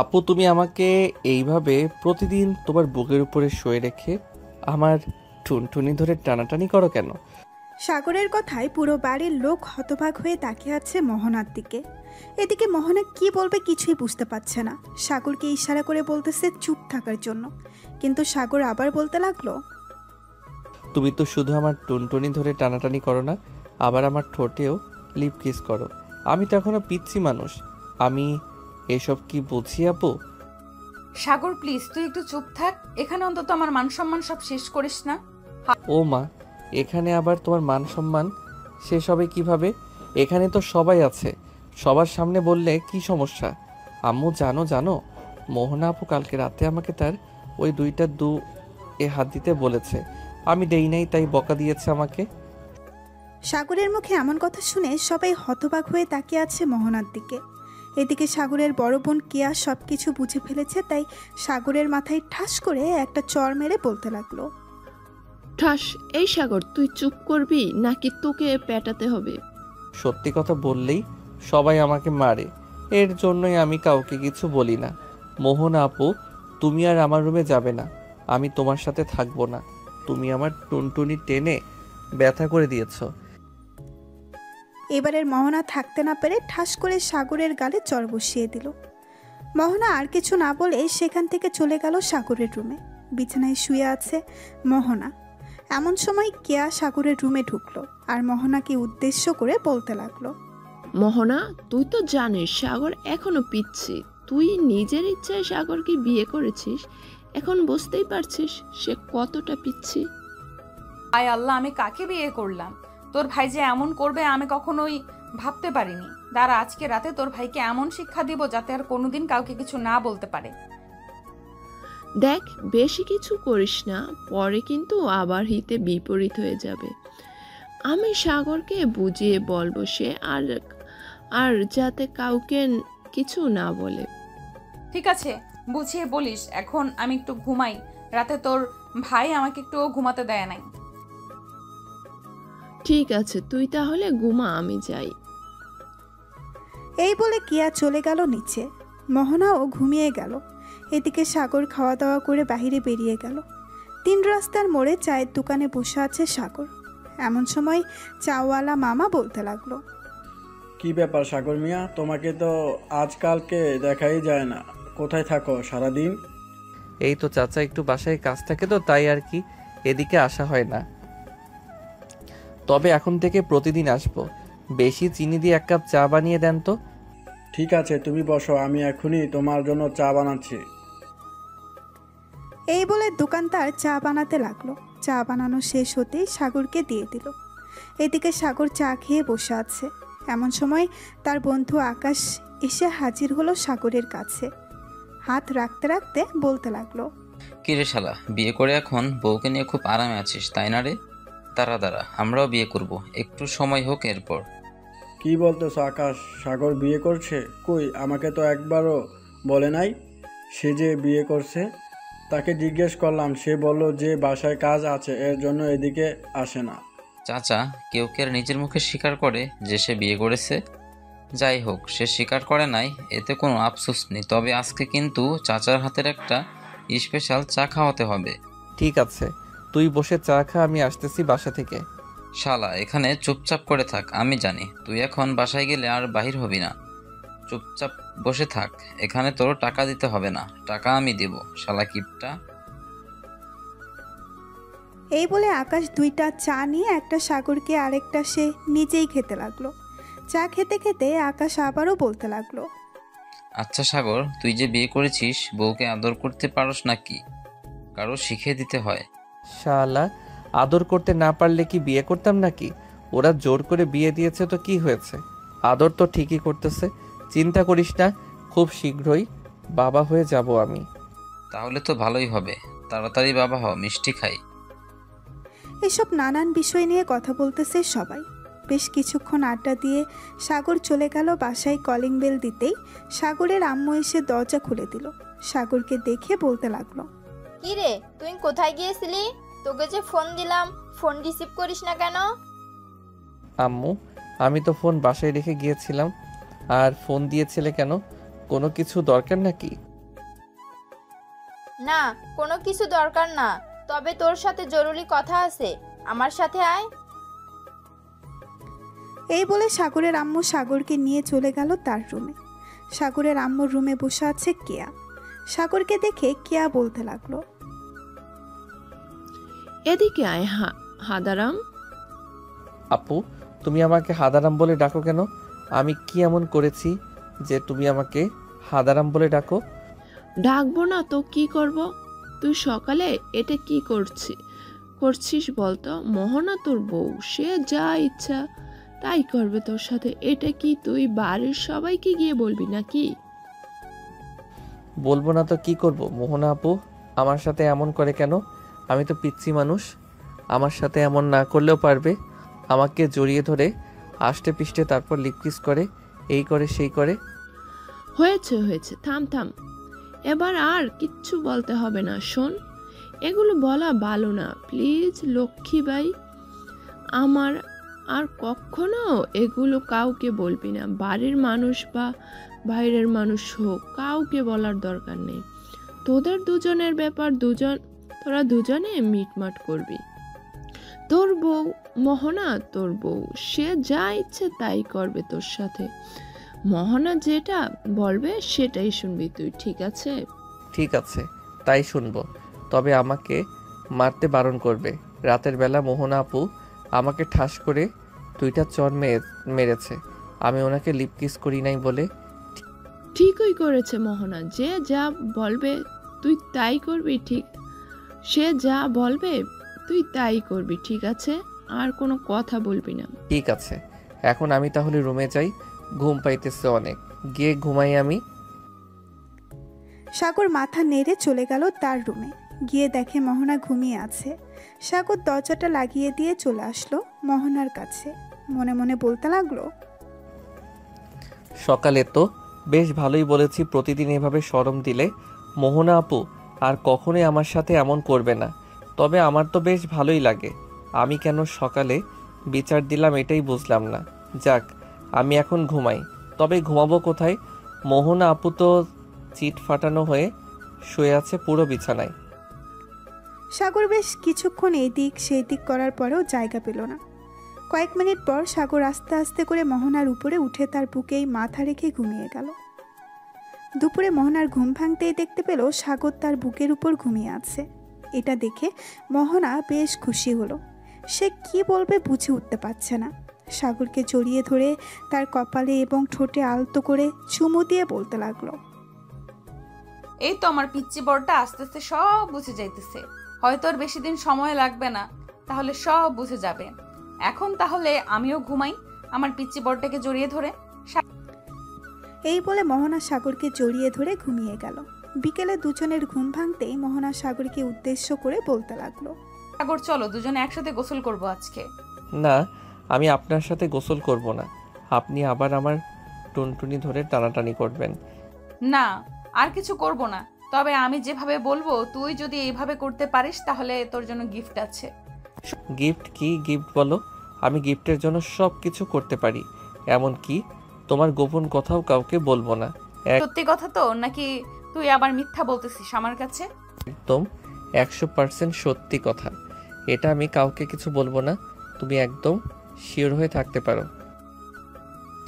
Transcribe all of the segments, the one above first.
আপু, তুমি আমাকে এইভাবে প্রতিদিন তোমার বুকের উপরে শুয়ে রেখে আমার টুনটুনি ধরে টানাটানি করো কেন? সাগরের কথায় পুরো বাড়ির লোক হতবাক হয়ে তাকিয়ে আছে মোহনার দিকে। এদিকে মোহনা কি বলবে কিছুই বুঝতে পারছে না। সাগরকে ইশারা করে বলতেছে চুপ থাকার জন্য, কিন্তু সাগর আবার বলতে লাগলো, তুমি তো শুধু আমার টুনটুনি ধরে টানাটানি করো না, আবার আমার ঠোঁটেও লিপ কিস করো। আমি তো এখনো পিচ্ছি মানুষ, আমি এসব কি বুঝি আপু? সাগর প্লিজ তুই একটু চুপ থাক, এখানে অন্তত আমার মান সম্মান সব শেষ করিস না। ও মা, এখানে আবার তোমার মান সম্মান শেষ হবে কিভাবে? এখানে তো সবাই আছে, সবার সামনে বললে কি সমস্যা? আম্মু জানো জানো, মোহনা আপু কালকে রাতে আমাকে তার ওই দুইটা এ হাত দিতে বলেছে, আমি দেই নাই তাই বকা দিয়েছে আমাকে। সাগরের মুখে এমন কথা শুনে সবাই হতবাক হয়ে তাকিয়ে আছে মোহনার দিকে। এদিকে সাগরের বড় বোন কেয়া সবকিছু বুঝে ফেলেছে, তাই সাগরের মাথায় ঠাস করে একটা চড় মেরে বলতে লাগলো, ঠাস। এই সাগর, তুই চুপ করবি নাকি তোকে পেটাতে হবে? সত্যি কথা বললেই সবাই আমাকে মারে, এর জন্যই আমি কাউকে কিছু বলি না। মোহনা আপু, তুমি আর আমার রুমে যাবে না, আমি তোমার সাথে থাকবো না। তুমি আমার টুনটুনি টেনে ব্যথা করে দিয়েছো। এবারের মোহনা থাকতে না পেরে ঠাস করে সাগরের গালে চড় বসিয়ে দিল। মোহনা আর কিছু না বলে সেখান থেকে চলে গেল সাগরের রুমে। বিছানায় শুয়ে আছে মোহনা। এমন সময় কেয়া সাগরের রুমে ঢুকলো আর মোহনাকে উদ্দেশ্য করে বলতে লাগলো, মোহনা, তুই তো জানিস সাগর এখনো পিচ্ছি। তুই নিজের ইচ্ছায় সাগরকে বিয়ে করেছিস, এখন বুঝতেই পারছিস সে কতটা পিচ্ছি। আয় আল্লাহ, আমি কাকে বিয়ে করলাম? তোর ভাই যে এমন করবে আমি কখনোই ভাবতে পারিনি। দাঁড়া, আজকে রাতে তোর ভাইকে এমন শিক্ষা দিব যাতে আর কোনোদিন কাউকে কিছু না বলতে পারে। দেখ, বেশি কিছু করিস না, পরে কিন্তু আবার হিতে বিপরীত হয়ে যাবে। আমি সাগরকে বুঝিয়ে বলবো, সে আর আর যাতে কাউকে কিছু না বলে। ঠিক আছে, বুঝিয়ে বলিস। এখন আমি একটু ঘুমাই, রাতে তোর ভাই আমাকে একটু ঘুমাতে দেয় নাই। ঠিক আছে, তুই তাহলে ঘুমা, আমি যাই। এই বলে কিয়া চলে গেল নিচে। মোহনাও ঘুমিয়ে গেল। এদিকে সাগর খাওয়া দাওয়া করে বাইরে বেরিয়ে গেল। 3 রাস্তার মোড়ে চায়ের দোকানে বসে আছে সাগর। এমন সময় চাওয়ালা মামা বলতে লাগলো, কি ব্যাপার সাগর মিয়া, তোমাকে তো আজকালকে দেখাই যায় না, কোথায় থাকো সারাদিন? এই তো চাচা, একটু বাসায় কাজ থাকে তো তাই আর কি, এদিকে আসা হয় না। তবে এখন থেকে প্রতিদিন আসবো। বেশি চিনি দিয়ে 1 কাপ চা বানিয়ে দেন তো। ঠিক আছে, তুমি বসো, আমি এখনই তোমার জন্য চা বানাচ্ছি। এই বলে দোকানদার চা বানাতে লাগলো। চা বানানো শেষ হতেই সাগরকে দিয়ে দিল। এদিকে সাগর চা খেয়ে বসে আছে। এমন সময় তার বন্ধু আকাশ এসে হাজির হলো সাগরের কাছে। হাত রাখতে রাখতে বলতে লাগলো, কি রে শালা, বিয়ে করে এখন বউকে নিয়ে খুব আরামে আছিস তাই না রে? দাঁড়া দাঁড়া, আমরাও বিয়ে করব, একটু সময় হোক এরপর। কি বলতেছো আকাশ, সাগর বিয়ে করছে? কই, আমাকে তো একবারও বলে নাই সে যে বিয়ে করছে। তাকে জিজ্ঞেস করলাম, সে বলল যে বাসায় কাজ আছে, এর জন্য এদিকে আসে না। চাচা, কেউ কে আর নিজের মুখে স্বীকার করে যে সে বিয়ে করেছে? যাই হোক, সে স্বীকার করে নাই, এতে কোনো আফসোস নেই। তবে আজকে কিন্তু চাচার হাতের একটা স্পেশাল চা খাওয়াতে হবে। ঠিক আছে, তুই বসে চা খা, আমি আসতেছি বাসা থেকে। শালা, এখানে চুপচাপ করে থাক, আমি জানি তুই এখন বাসায় গেলে আর বাহির হবি না। চুপচাপ বসে থাক, এখানে তোর টাকা দিতে হবে না, টাকা আমি দেব, শালা কিপটা। এই বলে আকাশ 2টা চা নিয়ে একটা সাগরকে আরেকটা সে নিজেই খেতে লাগলো। চা খেতে খেতে আকাশ আবারও বলতে লাগলো, আচ্ছা সাগর, তুই যে বিয়ে করেছিস, বউকে আদর করতে পারস নাকি? কারো শিখিয়ে দিতে হয়। শালা, আদর করতে না পারলে কি বিয়ে করতাম নাকি? ওরা জোর করে বিয়ে দিয়েছে তো কি হয়েছে? আদর তো ঠিকই করতেছে, চিন্তা করিস না, খুব শীঘ্রই বাবা হয়ে যাব আমি। তাহলে তো ভালোই হবে, তাড়াতাড়ি বাবা হ, মিষ্টি খাই। এসব নানান বিষয় নিয়ে কথা বলতেছে সবাই। বেশ কিছুক্ষণ আড্ডা দিয়ে সাগর চলে গেল বাসায়। কলিং বেল দিতেই সাগরের আম্মু এসে দরজা খুলে দিল। সাগরকে দেখে বলতে লাগলো, কি রে, তুই কোথায় গিয়েছিলি? তোকে যে ফোন দিলাম, ফোন রিসিভ করিস না কেন? আম্মু, আমি তো ফোন বাসায় রেখে গিয়েছিলাম, আর ফোন দিয়েছিলে কেন? কোনো কিছু দরকার নাকি? না, কোনো কিছু দরকার না, তবে তোর সাথে জরুরি কথা আছে, আমার সাথে আয়। এই বলে সাগরের আম্মু সাগরকে নিয়ে চলে গেল তার রুমে। সাগরের আম্মুর রুমে বসে আছে কেয়া। সাগরকে দেখে কেয়া বলতে লাগলো, এদিকে আয় হাদারাম। আপু, তুমি আমাকে হাদারাম বলে ডাকো কেন? আমি কি এমন করেছি যে তুমি আমাকে হাদারাম বলে ডাকো? ডাকবো না তো কি করব? তুই সকালে এটা কি করছিস বলতো? মোহনা তোর বউ, সে যা ইচ্ছা তাই করবে তোর সাথে। এটা কি তুই বাড়ির সবাইকে গিয়ে বলবি নাকি? বলবো না তো কি করব? মোহনা আপু আমার সাথে এমন করে কেন? আমি তো পিচ্ছি মানুষ। আমার সাথে এমন না করলেও পারবে। আমাকে জড়িয়ে ধরে আষ্টে পিষ্টে তারপর লিপ কিস করে, এই করে সেই করে। হয়েছে হয়েছে, থাম থাম, এবার আর কিচ্ছু বলতে হবে না। শোন, এগুলো বলা ভালো না, প্লিজ লক্ষ্মী ভাই। আমার আর কখনো এগুলো কাউকে বলবি না। বাড়ির মানুষ বা বাইরের মানুষ হোক, কাউকে বলার দরকার নেই। তোদের দুজনের ব্যাপার, তোরা দুজনে মিটমাট করবি। তোর বউ মোহনা, তোর বউ, সে যা ইচ্ছে তাই করবে তোর সাথে। মোহনা যেটা বলবে সেটাই শুনবি তুই, ঠিক আছে? ঠিক আছে, তাই শুনবো। তবে আমাকে মারতে বারণ করবে। রাতের বেলা মোহনা আপু আমাকে ঠাস করে 2টা চর মেরেছে। আমি ওনাকে লিপ কিস করি নাই বলে। ঠিকই করেছে মোহনা, যে যা বলবে তুই তাই করবি, ঠিক? সে যা বলবে তুই তাই করবি, ঠিক আছে? আর কোনো কথা বলবি না। ঠিক আছে, এখন আমি তাহলে রুমে যাই, ঘুম পাইতেছে অনেক, গিয়ে ঘুমাই আমি। সাগর মাথা নেড়ে চলে গেল তার রুমে। গিয়ে দেখে মোহনা ঘুমিয়ে আছে। সাগর দরজাটা লাগিয়ে দিয়ে চলে আসলো মোহনার কাছে। মনে মনে বলতে লাগলো, সকালে তো বেশ ভালোই বলেছি প্রতিদিন এভাবে শরম দিলে মোহনা আপু আর কখনোই আমার সাথে এমন করবে না। তবে আমার তো বেশ ভালোই লাগে। আমি কেন সকালে বিচার দিলাম এটাই বুঝলাম না। যাক, আমি এখন ঘুমাই। তবে ঘুমাবো কোথায়? মোহনা আপু তো চিট ফাটানো হয়ে শুয়ে আছে পুরো বিছানায়। সাগর বেশ কিছুক্ষণ এই দিক সেই দিক করার পরেও জায়গা পেল না। কয়েক মিনিট পর সাগর আস্তে আস্তে করে মোহনার উপরে উঠে তার বুকেই মাথা রেখে ঘুমিয়ে গেল। দুপুরে মোহনার ঘুম ভাঙতেই দেখতে পেল সাগর তার বুকের উপর ঘুমিয়ে আছে। এটা দেখে মোহনা বেশ খুশি হলো। সে কি বলবে বুঝে উঠতে পারছে না। সাগরকে জড়িয়ে ধরে তার কপালে এবং ঠোঁটে আলতো করে চুমু দিয়ে বলতে লাগলো, এই তো আমার পিচ্চি বড়টা আস্তে আস্তে সব বুঝে যাইতেছে। হয়তো আর বেশি দিন সময় লাগবে না, তাহলে সব বুঝে যাবে। এখন তাহলে আমিও ঘুমাই আমার পিচ্চি বড়টাকে জড়িয়ে ধরে। এই বলে মোহনা সাগরকে জড়িয়ে ধরে ঘুমিয়ে গেল। বিকেলে দুজনের ঘুম ভাঙতেই মোহনা সাগরকে উদ্দেশ্য করে বলতে লাগলো, সাগর চলো দুজনে একসাথে গোসল করব আজকে। না, আমি আপনার সাথে গোসল করব না। আপনি আবার আমার টুনটুনি ধরে টানাটানি করবেন। না, আর কিছু করব না, তবে আমি যেভাবে বলবো তুই যদি এইভাবে করতে পারিস তাহলে তোর জন্য গিফট আছে। গিফট? কি গিফট বলো? আমি গিফটের জন্য সব কিছু করতে পারি, এমন কি তোমার গোপন কথাও কাউকে বলবো না। সত্যি কথা তো, নাকি তুই আবার মিথ্যা বলতেছিস আমার কাছে? একদম 100% সত্যি কথা। এটা আমি কাউকে কিছু বলবো না, তুমি একদম শিওর হয়ে থাকতে পারো।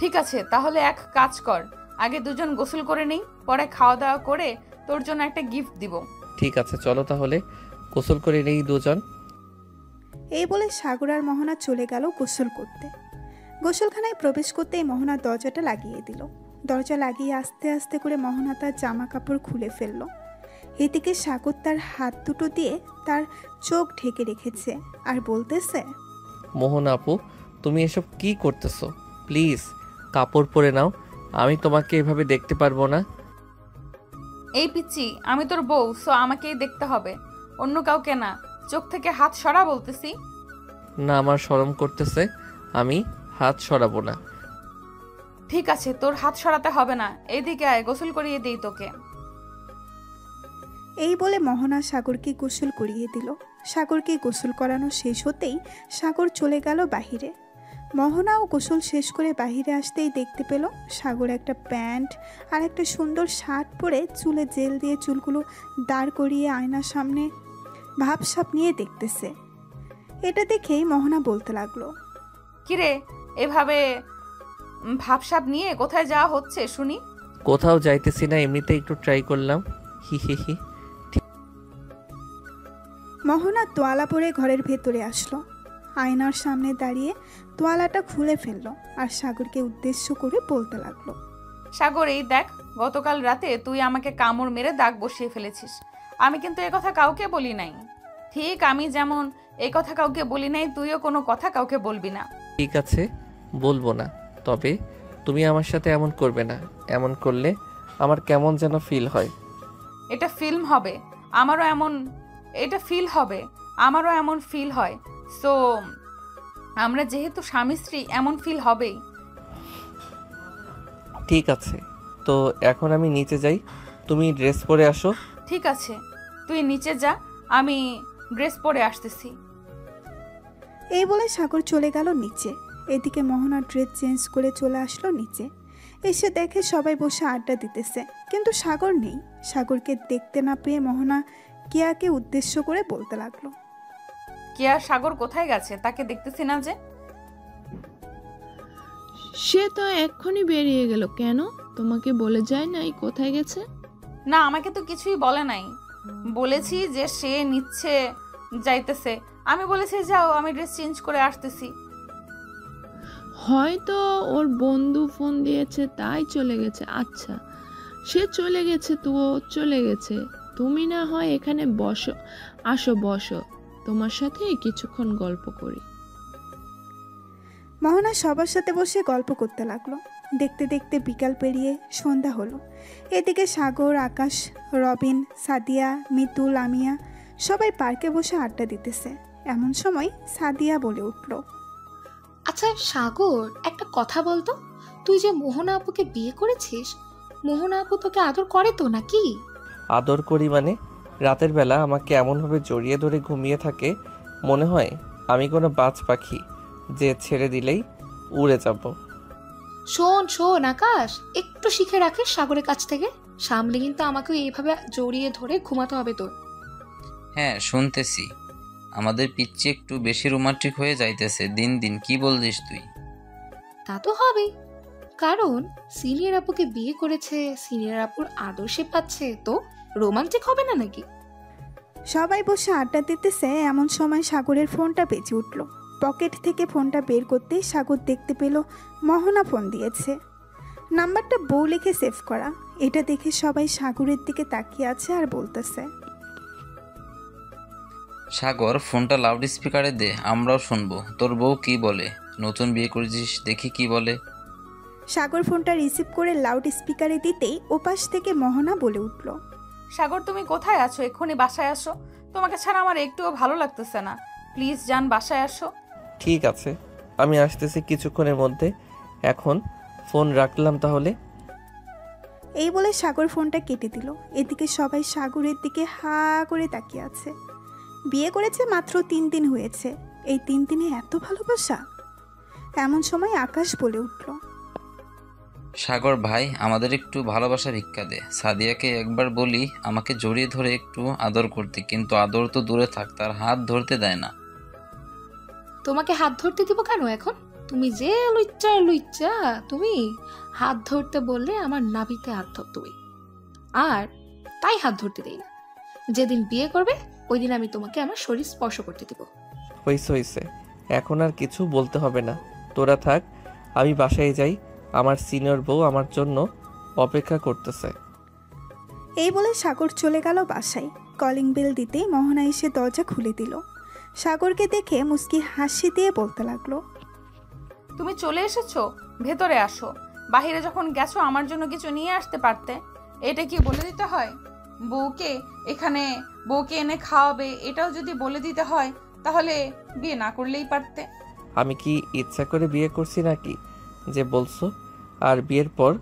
ঠিক আছে, তাহলে এক কাজ কর, আগে দুজন গোসল করে নেই, পরে খাওয়া দাওয়া করে তোর জন্য একটা গিফট দিব। ঠিক আছে, চলো তাহলে গোসল করে নেই দুজন। এই বলে সাগর আর মোহনা চলে গেল গোসল করতে। গোসলখানায় প্রবেশ করতেই মোহনা দরজাটা লাগিয়ে দিল। দরজা লাগিয়ে আস্তে আস্তে করে মোহনা তার জামা কাপড় খুলে ফেলল। এদিকে সাগর তার হাত দুটো দিয়ে তার চোখ ঢেকে রেখেছে আর বলতেছে, মোহনা আপু, তুমি এসব কি করতেছো? প্লিজ কাপড় পরে নাও, আমি তোমাকে এভাবে দেখতে পারবো না। এই পিচ্চি, আমি তোর বউ, সো আমাকেই দেখতে হবে, অন্য কাউকে না। চোখ থেকে হাত সরা বলতেছি। না, আমার শরম করতেছে, আমি হাত সরাবো না। ঠিক আছে, তোর হাত সরাতে হবে না, এইদিকে আয়, গোসল করিয়ে দিই তোকে। এই বলে মোহনা সাগরকে গোসল করিয়ে দিল। সাগরকে গোসল করানো শেষ হতেই সাগর চলে গেল বাহিরে। মোহনাও গোসল শেষ করে বাইরে আসতেই দেখতে পেল সাগর একটা প্যান্ট আর একটা সুন্দর শার্ট পরে চুলে জেল দিয়ে চুলগুলো দাঁড় করিয়ে আয়নার সামনে ভাবসাব নিয়ে দেখতেছে। এটা দেখেই মোহনা বলতে লাগলো, কিরে এভাবে ভাবসাব নিয়ে কোথায় যাওয়া হচ্ছে শুনি? কোথাও যাইতেছি না, এমনিতে একটু ট্রাই করলাম, হি হি হি। মোহনা তোয়ালা পরে ঘরের ভেতরে আসলো। আয়নার সামনে দাঁড়িয়ে তোয়ালাটা খুলে ফেললো আর সাগরকে উদ্দেশ্য করে বলতে লাগলো, সাগর এই দেখ, গতকাল রাতে তুই আমাকে কামড় মেরে দাগ বসিয়ে ফেলেছিস। আমি কিন্তু এ কথা কাউকে বলি নাই। ঠিক আমি যেমন এই কথা কাউকে বলি নাই, তুইও কোনো কথা কাউকে বলবি না। ঠিক আছে, বলবো না, তবে তুমি আমার সাথে এমন করবে না। এমন করলে আমার কেমন যেন ফিল হয়। এটা ফিল্ম হবে, আমারও এমন ফিল হয়। সো আমরা যেহেতু স্বামী স্ত্রী, এমন ফিল হবেই। ঠিক আছে, তো এখন আমি নিচে যাই, তুমি ড্রেস পরে আসো। ঠিক আছে, তুই নিচে যা, আমি ড্রেস পরে আসতেছি। এই বলে সাগর চলে গেল নিচে। এদিকে মোহনা ড্রেস চেঞ্জ করে চলে আসলো নিচে। এসে দেখে সবাই বসে আড্ডা দিতেছে, কিন্তু সাগর নেই। সাগরকে দেখতে না পেয়ে মোহনা কেয়াকে উদ্দেশ্য করে বলতে লাগলো, কেয়া সাগর কোথায় গেছে? তাকে দেখতেছি না যে। সে তো এক্ষুনি বেরিয়ে গেল। কেন, তোমাকে বলে যায় নাই কোথায় গেছে? না, আমাকে তো কিছুই বলে নাই। বলেছি যে সে নিচ্ছে যাইতেছে, আমি বলেছি যাও, আমি ড্রেস চেঞ্জ করে আসতেছি। হয়তো ওর বন্ধু ফোন দিয়েছে তাই চলে গেছে। আচ্ছা, সে চলে গেছে তো চলে গেছে, তুমি না হয় এখানে বসো, আসো বসো, তোমার সাথে কিছুক্ষণ গল্প করি। মোহনা সবার সাথে বসে গল্প করতে লাগলো। দেখতে দেখতে বিকাল পেরিয়ে সন্ধ্যা হলো। এদিকে সাগর, আকাশ, রবিন, সাদিয়া, মিতু, লামিয়া সবাই পার্কে বসে আড্ডা দিতেছে। এমন সময় সাদিয়া বলে উঠল, আচ্ছা সাগর, একটা কথা বলতো, তুই যে মোহনা আপুকে বিয়ে করেছিস, মোহনা আপু তোকে আদর করে তো নাকি? আদর করি মানে? রাতের বেলা আমাকে এমনভাবে জড়িয়ে ধরে ঘুমিয়ে থাকে, মনে হয় আমি কোনো বাজ পাখি যে ছেড়ে দিলেই উড়ে যাব। শোন আকাশ, একটু শিখে রাখিস সাগরের কাছ থেকে। সামনে কিন্তু আমাকে এইভাবে জড়িয়ে ধরে ঘুমাতে হবে তোর। হ্যাঁ শুনতেছি, আমাদের পিচ্চি একটু বেশি রোমান্টিক হয়ে যাইতেছে দিন দিন। কি বলছিস তুই? তা তো হবেই, কারণ সিনিয়র আপুকে বিয়ে করেছে, সিনিয়র আপুর আদর্শে পাচ্ছে, তো রোমান্টিক হবে না নাকি? সবাই বসে আড্ডা দিতেছে। এমন সময় সাগরের ফোনটা বেজে উঠল। পকেট থেকে ফোনটা বের করতেই সাগর দেখতে পেল মোহনা ফোন দিয়েছে। নাম্বারটা বউ লিখে সেভ করা। এটা দেখে সবাই সাগরের দিকে তাকিয়ে আছে আর বলতেছে, সাগর, ফোনটা লাউড স্পিকারে দে, আমরাও শুনবো তোর বউ কি বলে। নতুন বিয়ে করেছিস, দেখি কি বলে। সাগর ফোনটা রিসিভ করে লাউড স্পিকারে দিতেই ওপাশ থেকে মোহনা বলে উঠল, সাগর তুমি কোথায় আছো? এক্ষুনি বাসায় আসো, তোমাকে ছাড়া আমার একটুও ভালো লাগতেছে না। প্লিজ যান, বাসায় আসো। ঠিক আছে, আমি আসতেছি কিছুক্ষণের মধ্যে। এখন ফোন রাখলাম তাহলে। এই বলে সাগর ফোনটা কেটে দিল। এদিকে সবাই সাগরের দিকে হা করে তাকিয়ে আছে। বিয়ে করেছে মাত্র 3 দিন হয়েছে, এই 3 দিনে এত ভালোবাসা? এমন সময় আকাশ বলে উঠল, সাগর ভাই, আমাদের একটু ভালোবাসা ভিক্ষা দে। সাদিয়াকে একবার বলি আমাকে জড়িয়ে ধরে একটু আদর করতে, কিন্তু আদর তো দূরে থাক, তার হাত ধরতে দেয় না। তোমাকে হাত ধরতে দিব কেন এখন? তুমি যে লুচ্চা, তুমি হাত ধরতে বললে আমার নাভিতে হাত ধরতে, আর তাই হাত ধরতে দেই না। যেদিন বিয়ে করবে ওই দিন আমি তোমাকে আমার শরীর স্পর্শ করতে দিব। হইছে, এখন আর কিছু বলতে হবে না, তোরা থাক, আমি বাসায় যাই। আমার সিনিয়র বউ আমার জন্য অপেক্ষা করতেছে। এই বলে সাগর চলে গেল বাসায়। কলিং বেল দিতেই মোহনা এসে দরজা খুলে দিল। সাগরকে দেখে মুস্কি হাসি দিয়ে বলতে লাগলো, তুমি চলে এসেছো, ভেতরে আসো। বাহিরে যখন গেছো আমার জন্য কিছু নিয়ে আসতে পারতে। এটা কি বলে দিতে হয়? বউকে এনে খাওয়াবে, এটাও যদি বলে দিতে হয় তাহলে বিয়ে না করলেই পারতে। আমি কি ইচ্ছা করে বিয়ে করছি নাকি যে বলছো? আর বিয়ের পর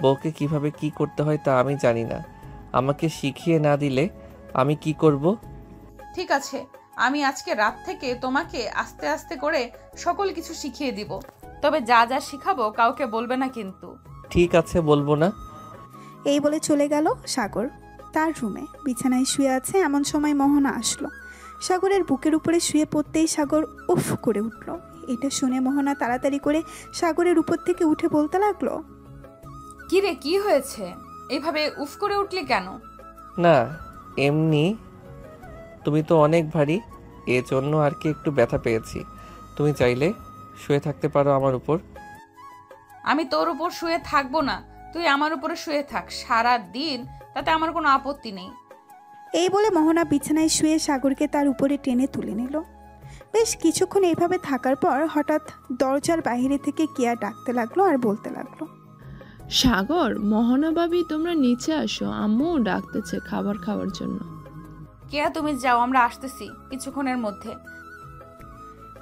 বউকে কিভাবে কি করতে হয় তা আমি জানি না। আমাকে শিখিয়ে না দিলে আমি কি করব? ঠিক আছে, আমি আজকে রাত থেকে তোমাকে আস্তে আস্তে করে সকল কিছু শিখিয়ে দিব। তবে যা যা শিখাবো কাউকে বলবে না কিন্তু। ঠিক আছে, বলবো না। এই বলে চলে গেল সাগর তার রুমে। বিছানায় শুয়ে আছে এমন সময় মোহনা আসলো। সাগরের বুকের উপরে শুয়ে পড়তেই সাগর উফ করে উঠল। এটা শুনে মোহনা তাড়াতাড়ি করে সাগরের উপর থেকে উঠে বলতে লাগলো, কি রে, কি হয়েছে? এইভাবে উফ করে উঠলি কেন? না, এমনি। তুমি তো অনেক ভারী, এজন্য আর কি একটু ব্যথা পেয়েছি। তুমি চাইলে শুয়ে থাকতে পারো আমার উপর। আমি তোর উপর শুয়ে থাকবো না, তুই আমার উপরে শুয়ে থাক সারা দিন, তাতে আমার কোনো আপত্তি নেই। এই বলে মোহনা বিছানায় শুয়ে সাগরকে তার উপরে টেনে তুলে নিল। বেশ কিছুক্ষণ এইভাবে থাকার পর হঠাৎ দরজার বাইরে থেকে কেয়া ডাকতে লাগলো আর বলতে লাগলো, সাগর, মোহনা ভাবি তোমরা নিচে আসো, আম্মু ডাকতেছে খাবার খাওয়ার জন্য। কেয়া তুমি যাও, আমরা আসতেছি কিছুক্ষণের মধ্যে।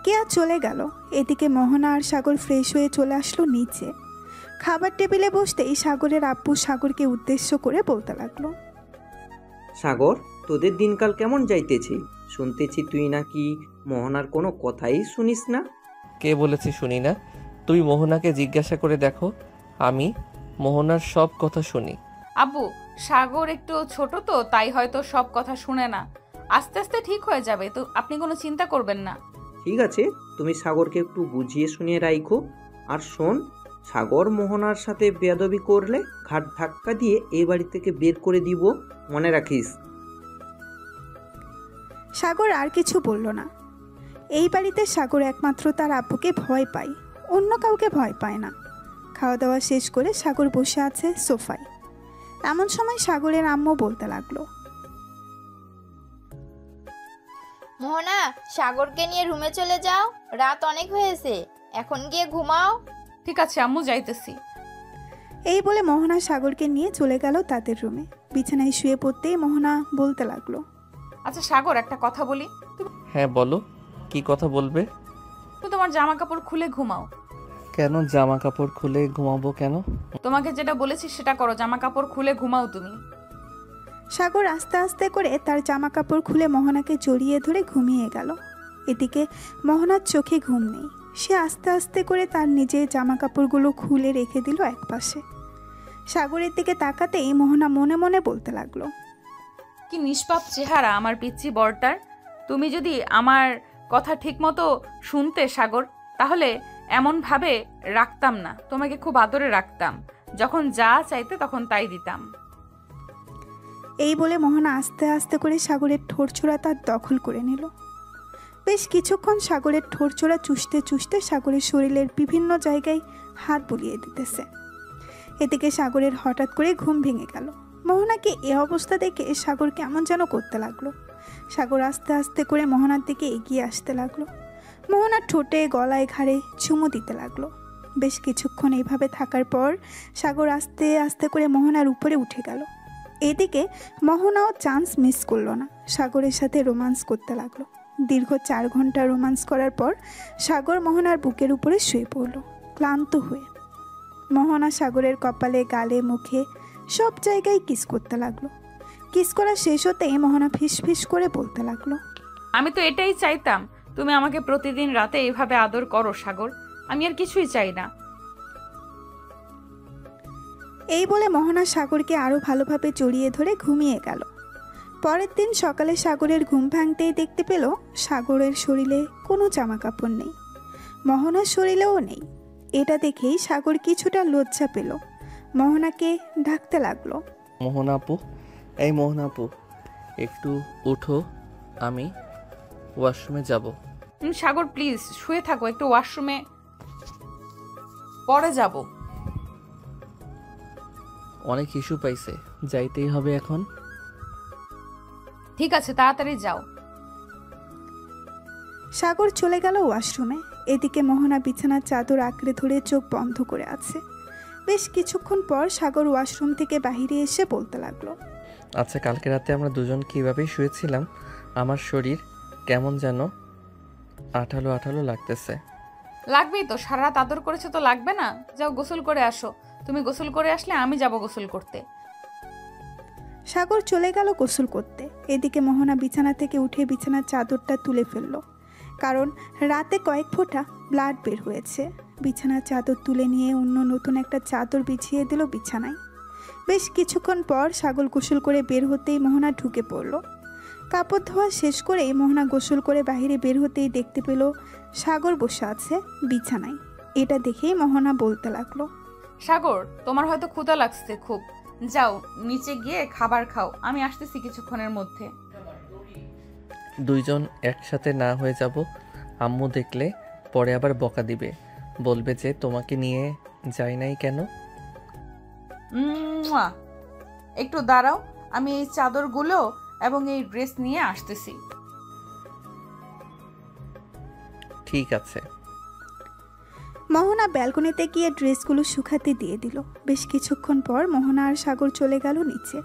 কেয়া চলে গেল। এদিকে মোহনা আর সাগর ফ্রেশ হয়ে চলে আসলো নিচে। খাবার টেবিলে বসতেই সাগরের আব্বু সাগরকে উদ্দেশ্য করে বলতে লাগলো, সাগর, তোদের দিনকাল কেমন যাইতেছে? শুনতেছি তুই নাকি মোহনার কোনো কথাই শুনিস না। কে বলেছে শুনি না? তুমি মোহনাকে জিজ্ঞাসা করে দেখো, আমি মোহনার সব কথা শুনি। আব্বু, সাগর একটু ছোট তো, তাই হয়তো সব কথা শুনে না। আস্তে আস্তে ঠিক হয়ে যাবে, তো আপনি কোনো চিন্তা করবেন না। ঠিক আছে, তুমি সাগরকে একটু বুঝিয়ে শুনিয়ে রাখো। আর শোন, সাগর মোহনার সাথে বেয়াদবি করলে ঘাট ধাক্কা দিয়ে এই বাড়ি থেকে বের করে দিব, মনে রাখিস। সাগর আর কিছু বলল না। এই বাড়িতে সাগর একমাত্র তার আব্বুকে ভয় পায়, অন্য কাউকে ভয় পায় না। খাওয়া দাওয়া শেষ করে সাগর বসে আছে সোফায়। এমন সময় সাগরের আম্মু বলতে লাগলো, মোহনা, সাগরকে নিয়ে রুমে চলে যাও, রাত অনেক হয়েছে, এখন গিয়ে ঘুমাও। ঠিক আছে আম্মু, যাইতেছি। এই বলে মোহনা সাগরকে নিয়ে চলে গেল তাদের রুমে। বিছানায় শুয়ে পড়তেই মোহনা বলতে লাগলো, আচ্ছা সাগর, একটা কথা বলি। হ্যাঁ বলো, কি কথা বলবে? তুমি তোমার জামা কাপড় খুলে ঘুমাও। কেন জামা কাপড় খুলে ঘুমাবো কেন? তোমাকে যেটা বলেছি সেটা করো, জামা কাপড় খুলে ঘুমাও তুমি। সাগর আস্তে আস্তে করে তার জামা কাপড় খুলে মোহনাকে জড়িয়ে ধরে ঘুমিয়ে গেল। এদিকে মোহনার চোখে ঘুম নেই। সে আস্তে আস্তে করে তার নিজের জামা কাপড়গুলো খুলে রেখে দিল একপাশে। সাগরের দিকে তাকাতেই মোহনা মনে মনে বলতে লাগলো, কি নিষ্পাপ চেহারা আমার পিচ্চি বরটার। তুমি যদি আমার কথা ঠিক মতো শুনতে সাগর, তাহলে এমন ভাবে রাখতাম না, তোমাকে খুব আদরে রাখতাম, যখন যা চাইতে তখন তাই দিতাম। এই বলে মোহনা আস্তে আস্তে করে সাগরের ঠোঁটছোড়া তার দখল করে নিল। বেশ কিছুক্ষণ সাগরের ঠোঁটছোড়া চুষতে চুষতে সাগরের শরীরের বিভিন্ন জায়গায় হাত বুলিয়ে দিতেছে। এদিকে সাগরের হঠাৎ করে ঘুম ভেঙে গেল। মোহনাকে এ অবস্থা দেখে সাগর কেমন যেন করতে লাগলো। সাগর আস্তে আস্তে করে মোহনার দিকে এগিয়ে আসতে লাগলো। মোহনার ঠোঁটে গলায় ঘাড়ে চুমু দিতে লাগলো। বেশ কিছুক্ষণ এইভাবে থাকার পর সাগর আস্তে আস্তে করে মোহনার উপরে উঠে গেল। এদিকে মোহনাও চান্স মিস করলো না, সাগরের সাথে রোমান্স করতে লাগলো। দীর্ঘ 4 ঘন্টা রোমান্স করার পর সাগর মোহনার বুকের উপরে শুয়ে পড়ল ক্লান্ত হয়ে। মোহনা সাগরের কপালে, গালে, মুখে সব জায়গায় কিস করতে লাগলো। কিস করা শেষ হতেই মোহনা ফিস ফিস করে বলতে লাগলো, আমি তো এটাই চাইতাম, তুমি আমাকে প্রতিদিন রাতে এইভাবে আদর করো সাগর, আমি আর কিছুই চাই না। এই বলে মোহনা সাগরকে আরো ভালোভাবে জড়িয়ে ধরে ঘুমিয়ে গেল। পরের দিন সকালে সাগরের ঘুম ভাঙতেই দেখতে পেল সাগরের শরীরে কোনো জামা কাপড় নেই, মোহনার শরীরেও নেই। এটা দেখেই সাগর কিছুটা লজ্জা পেল। মোহনাকে ডাকতে লাগলো, মোহনা আপু, এই মোহনা আপু, একটু উঠো, আমি ওয়াশরুমে যাব। সাগর প্লিজ শুয়ে থাকো, একটু ওয়াশরুমে পরে যাব। অনেক ইস্যু পাইছে, যাইতেই হবে এখন। ঠিক আছে, তাড়াতাড়ি যাও। সাগর চলে গেল ওয়াশরুমে। এদিকে মোহনা বিছানার চাদর আঁকড়ে ধরে চোখ বন্ধ করে আছে। বেশ কিছুক্ষণ পর সাগর ওয়াশরুম থেকে বাইরে এসে বলতে লাগলো, আচ্ছা, কালকে রাতে আমরা দুজন কীভাবে শুয়েছিলাম, আমার শরীর কেমন যেন আঠালো আঠালো লাগতেছে। লাগবেই তো, সারা রাত আদর করেছে তো লাগবে না? যাও গোসল করে আসো, তুমি গোসল করে আসলে আমি যাব গোসল করতে। সাগর চলে গেল গোসল করতে। এদিকে মোহনা বিছানা থেকে উঠে বিছানার চাদরটা তুলে ফেলল, কারণ রাতে কয়েক ফোঁটা ব্লাড বের হয়েছে। বিছানার চাদর তুলে নিয়ে অন্য নতুন একটা চাদর বিছিয়ে দিল বিছানায়। বেশ কিছুক্ষণ পর সাগর গোসল করে বের হতেই মোহনা ঢুকে পড়ল। কাপড় ধোয়া শেষ করেই মোহনা গোসল করে বাইরে বের হতেই দেখতে পেল সাগর বসে আছে বিছানায়। এটা দেখেই মোহনা বলতে লাগলো, সাগর, তোমার হয়তো ক্ষুধা লাগছে খুব, যাও নিচে গিয়ে খাবার খাও, আমি আসতেছি কিছুক্ষণের মধ্যে। দুইজন একসাথে না হয়ে যাব, আম্মু দেখলে পরে আবার বকা দিবে, বলবে যে তোমাকে নিয়ে যাই নাই কেন। মুয়া। একটু দাঁড়াও, আমি এই চাদরগুলো এবং এই ড্রেস নিয়ে আসতেছি। ঠিক আছে। মোহনা ব্যালকনিতে গিয়ে ড্রেসগুলো শুকাতে দিয়ে দিল। বেশ কিছুক্ষণ পর মোহনা আর সাগর চলে গেল নিচে।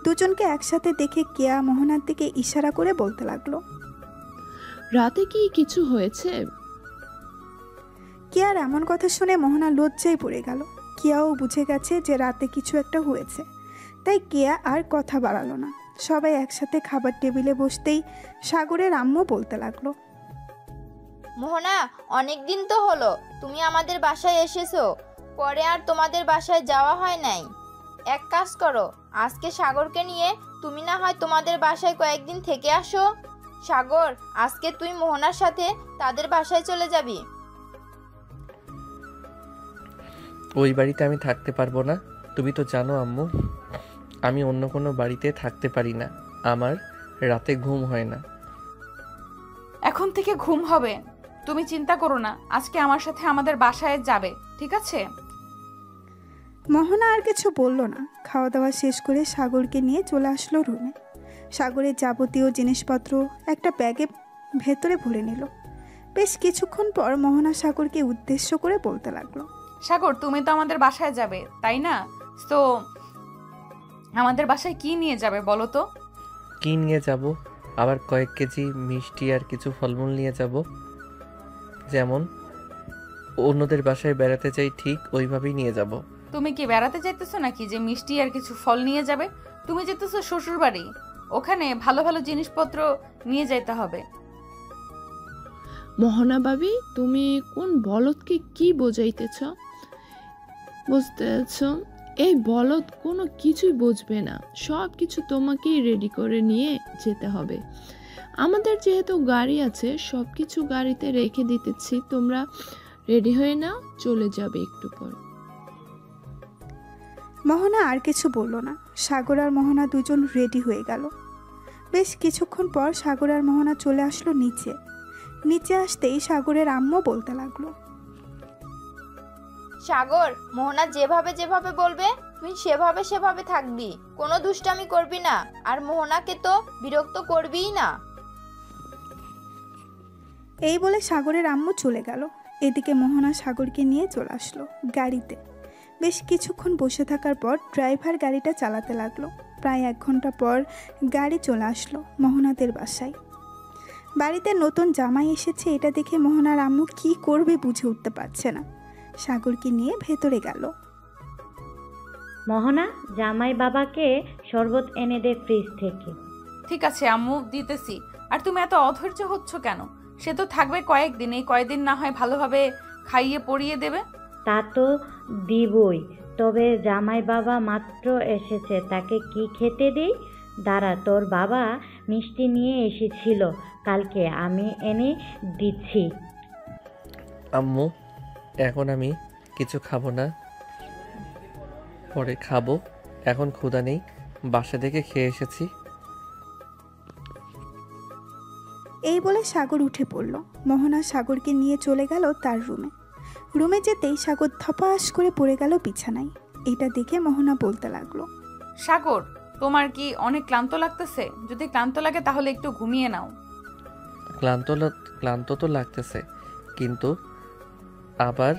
দুজনকে একসাথে দেখে কেয়া মোহনার দিকে ইশারা করে বলতে লাগলো, রাতে কি কিছু হয়েছে? কেয়ার এমন কথা শুনে মোহনা লজ্জায় পড়ে গেল। কেয়াও বুঝে গেছে যে রাতে কিছু একটা হয়েছে, তাই কেয়া আর কথা বাড়ালো না। সবাই একসাথে খাবার টেবিলে বসতেই সাগরের আম্মু বলতে লাগলো, মোহনা, অনেক দিন তো হলো তুমি আমাদের বাসায় এসেছো, পরে আর তোমাদের বাসায় যাওয়া হয় নাই। এক কাজ করো, আজকে সাগরকে নিয়ে তুমি না হয় তোমাদের বাসায় কয়েকদিন থেকে আসো। সাগর, আজকে তুই মোহনার সাথে তাদের বাসায় চলে যাবি। ওই বাড়িতে আমি থাকতে পারবো না, তুমি তো জানো আম্মু, আমি অন্য কোনো বাড়িতে থাকতে পারি না, আমার রাতে ঘুম হয় না। এখন থেকে ঘুম হবে, তুমি চিন্তা করো না, আজকে আমার সাথে আমাদের বাসায় যাবে, ঠিক আছে? মোহনা আর কিছু বলল না। খাওয়া দাওয়া শেষ করে সাগরকে নিয়ে চলে আসলো রুমে। সাগরের যাবতীয় জিনিসপত্র একটা ব্যাগে ভেতরে ভরে নিল। বেশ কিছুক্ষণ পর মোহনা সাগরকে উদ্দেশ্য করে বলতে লাগলো, সাগর, তুমি তো আমাদের বাসায় যাবে তাই না? তো আমাদের বাসায় কি নিয়ে যাবে বলো তো? কি নিয়ে যাব? আবার কয়েক কেজি মিষ্টি আর কিছু ফলমূল নিয়ে যাব, যেমন অন্যদের বাসায় বেড়াতে চাই ঠিক ওইভাবেই নিয়ে যাব। তুমি কি বেড়াতে চাইতেছো নাকি যে মিষ্টি আর কিছু ফল নিয়ে যাবে? তুমি যেতেছো শ্বশুর বাড়ি, ওখানে ভালো ভালো জিনিসপত্র নিয়ে যাইতে হবে। মোহনা ভাবি, তুমি কোন বলদকে কি বোঝাইতেছ? বুঝতেছ, এই বলদ কোনো কিছুই বুঝবে না, সব কিছু তোমাকেই রেডি করে নিয়ে যেতে হবে। আমাদের যেহেতু গাড়ি আছে, সব কিছু গাড়িতে রেখে দিতেছি, তোমরা রেডি হয়ে নাও, চলে যাবে একটু পর। মোহনা আর কিছু বলল না। সাগর আর মোহনা দুজন রেডি হয়ে গেল। বেশ কিছুক্ষণ পর সাগর আর মোহনা চলে আসলো নিচে। নিচে আসতেই সাগরের আম্মু বলতে লাগলো, সাগর, মোহনা যেভাবে যেভাবে বলবে তুই সেভাবে সেভাবে থাকবি, কোনো দুষ্টামি করবি না, আর মোহনাকে তো বিরক্ত করবিই না। এই বলে সাগরের আম্মু চলে গেল। এদিকে মোহনা সাগরকে নিয়ে চলে আসলো গাড়িতে। বেশ কিছুক্ষণ বসে থাকার পর ড্রাইভার গাড়িটা চালাতে লাগলো। প্রায় 1 ঘন্টা পর গাড়ি চলে আসলো মোহনাদের বাসায়। বাড়িতে নতুন জামাই এসেছে, এটা দেখে মোহনার আম্মু কি করবে বুঝে উঠতে পারছে না। সাগরকে নিয়ে ভেতরে গেল। মোহনা, জামাই বাবাকে শরবত এনে দে ফ্রিজ থেকে। ঠিক আছে আম্মু, দিতেছি। আর তুমি এত অধৈর্য হচ্ছ কেন? সে তো থাকবে কয়েকদিন, এই কয়েকদিন না হয় ভালোভাবে খাইয়ে পরিয়ে দেবে। তা তো দিবই, তবে জামাই বাবা মাত্র এসেছে, তাকে কি খেতে দিই? দাঁড়া, তোর বাবা মিষ্টি নিয়ে এসেছিল কালকে, আমি এনে দিচ্ছি। আম্মু, এখন আমি কিছু খাবো না, পরে খাবো, এখন ক্ষুধা নেই, বাসা থেকে খেয়ে এসেছি। এই বলে সাগর উঠে পড়ল। মোহনা সাগরকে নিয়ে চলে গেল তার রুমে। রুমে যেতেই সাগর ধপাস করে পড়ে গেল বিছানায়। এটা দেখে মোহনা বলতে লাগলো, সাগর, তোমার কি অনেক ক্লান্ত লাগতেছে? যদি ক্লান্ত লাগে তাহলে একটু ঘুমিয়ে নাও। ক্লান্ত তো লাগতেছে, কিন্তু আবার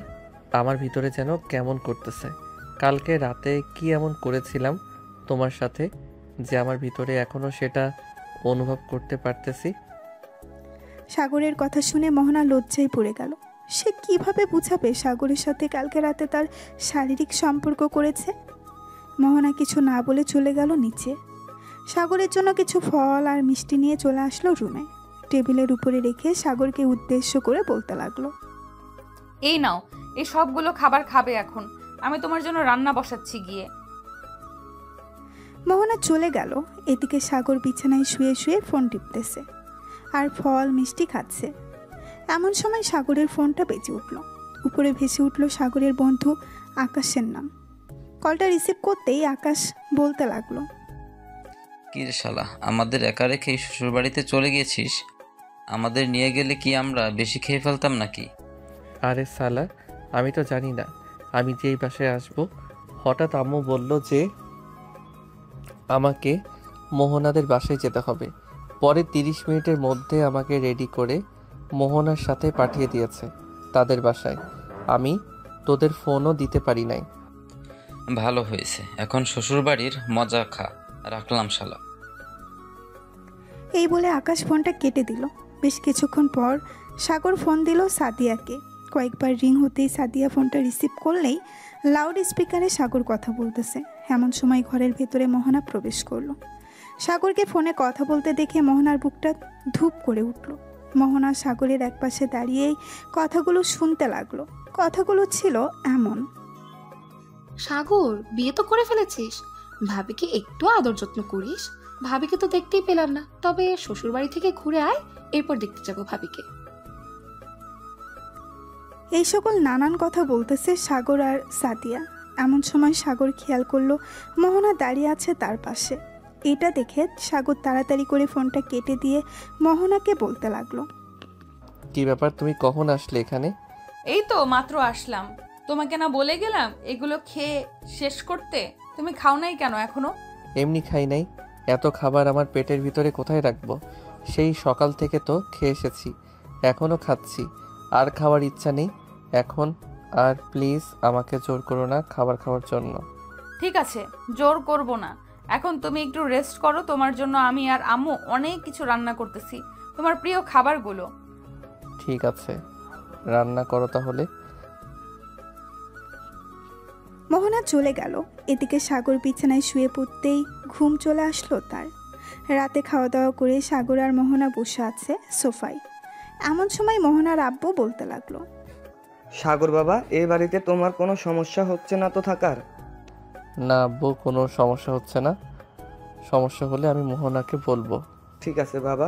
আমার ভিতরে যেন কেমন করতেছে। কালকে রাতে কি এমন করেছিলাম তোমার সাথে যে আমার ভিতরে এখনো সেটা অনুভব করতে পারতেছি। সাগরের কথা শুনে মোহনা লজ্জায় পড়ে গেল। সে কিভাবে বুঝাবে সাগরের সাথে কালকে রাতে তার শারীরিক সম্পর্ক করেছে। মোহনা কিছু না বলে চলে গেল নিচে। সাগরের জন্য কিছু ফল আর মিষ্টি নিয়ে চলে আসলো রুমে। টেবিলের উপরে রেখে সাগরকে উদ্দেশ্য করে বলতে লাগলো, এই নাও, এই সবগুলো খাবার খাবে এখন। আমি তোমার জন্য রান্না বসাচ্ছি গিয়ে। মোহনা চলে গেল। এদিকে সাগর বিছানায় শুয়ে শুয়ে ফোন টিপতেছে আর ফল মিষ্টি খাচ্ছে। এমন সময় সাগরের ফোনটা বেজে উঠল। উপরে ভেসে উঠল সাগরের বন্ধু আকাশের নাম। কলটা রিসিভ করতেই আকাশ বলতে লাগলো, কি রে শালা, আমাদের একা রেখে শ্বশুরবাড়িতে চলে গিয়েছিস? আমাদের নিয়ে গেলে কি আমরা বেশি খেয়ে ফেলতাম নাকি? আরে সালা, আমি তো জানি না আমি যে এই বাসায় আসবো। হঠাৎ আম্মু বলল যে আমাকে মোহনাদের বাসায় যেতে হবে। পরে 30 মিনিটের মধ্যে আমাকে রেডি করে মোহনার সাথে পাঠিয়ে দিয়েছে তাদের বাসায়। আমি তোদের ফোনও দিতে পারি নাই। ভালো হয়েছে, এখন শ্বশুরবাড়ির মজা খা। রাখলাম শালা। এই বলে আকাশ ফোনটা কেটে দিল। বেশ কিছুক্ষণ পর সাগর ফোন দিল সাদিয়াকে। কয়েকবার রিং হতেই সাদিয়া ফোনটা রিসিভ করলেই লাউড স্পিকারে সাগর কথা বলতেছে। এমন সময় ঘরের ভেতরে মোহনা প্রবেশ করলো। সাগরকে ফোনে কথা বলতে দেখে মোহনার বুকটা ধূপ করে উঠল। মোহনা সাগরের একপাশে দাঁড়িয়েই কথাগুলো শুনতে লাগলো। কথাগুলো ছিল এমন, সাগর, বিয়ে তো করে ফেলেছিস, ভাবিকে একটু আদর যত্ন করিস। ভাবিকে তো দেখতেই পেলাম না, তবে শ্বশুর বাড়ি থেকে ঘুরে আয়, এরপর দেখতে যাবো ভাবিকে। এই সকল নানান কথা বলতেছে সাগর আর সাদিয়া। এমন সময় সাগর খেয়াল করলো মোহনা দাঁড়িয়ে আছে তার পাশে। এটা দেখে সাগর তাড়াতাড়ি করে ফোনটা কেটে দিয়ে মোহনাকে বলতে লাগলো, কি ব্যাপার, তুমি কখন আসলে এখানে? এই তো মাত্র আসলাম। তোমাকে না বলে গেলাম এগুলো খেয়ে শেষ করতে? তুমি খাও নাই কেন এখনো? এমনি খাই নাই, এত খাবার আমার পেটের ভিতরে কোথায় রাখবো? সেই সকাল থেকে তো খেয়ে এসেছি, এখনও খাচ্ছি। আর খাওয়ার ইচ্ছা নেই এখন। আর প্লিজ আমাকে জোর করো না খাবার খাওয়ার জন্য। ঠিক আছে, জোর করব না। এখন তুমি একটু রেস্ট করো। তোমার জন্য আমি আর আম্মু অনেক কিছু রান্না করতেছি, তোমার প্রিয় খাবারগুলো। ঠিক আছে, রান্না করো তাহলে। মোহনা চলে গেল। এদিকে সাগর বিছানায় শুয়ে পড়তেই ঘুম চলে আসলো তার। রাতে খাওয়া দাওয়া করে সাগর আর মোহনা বসে আছে সোফায়। এমন সময় মোহনার আব্বু বলতে লাগলো, সাগর বাবা, এই বাড়িতে তোমার কোনো সমস্যা হচ্ছে না তো থাকার? না আব্বু, কোনো সমস্যা হচ্ছে না। সমস্যা হলে আমি মোহনাকে বলবো। ঠিক আছে বাবা।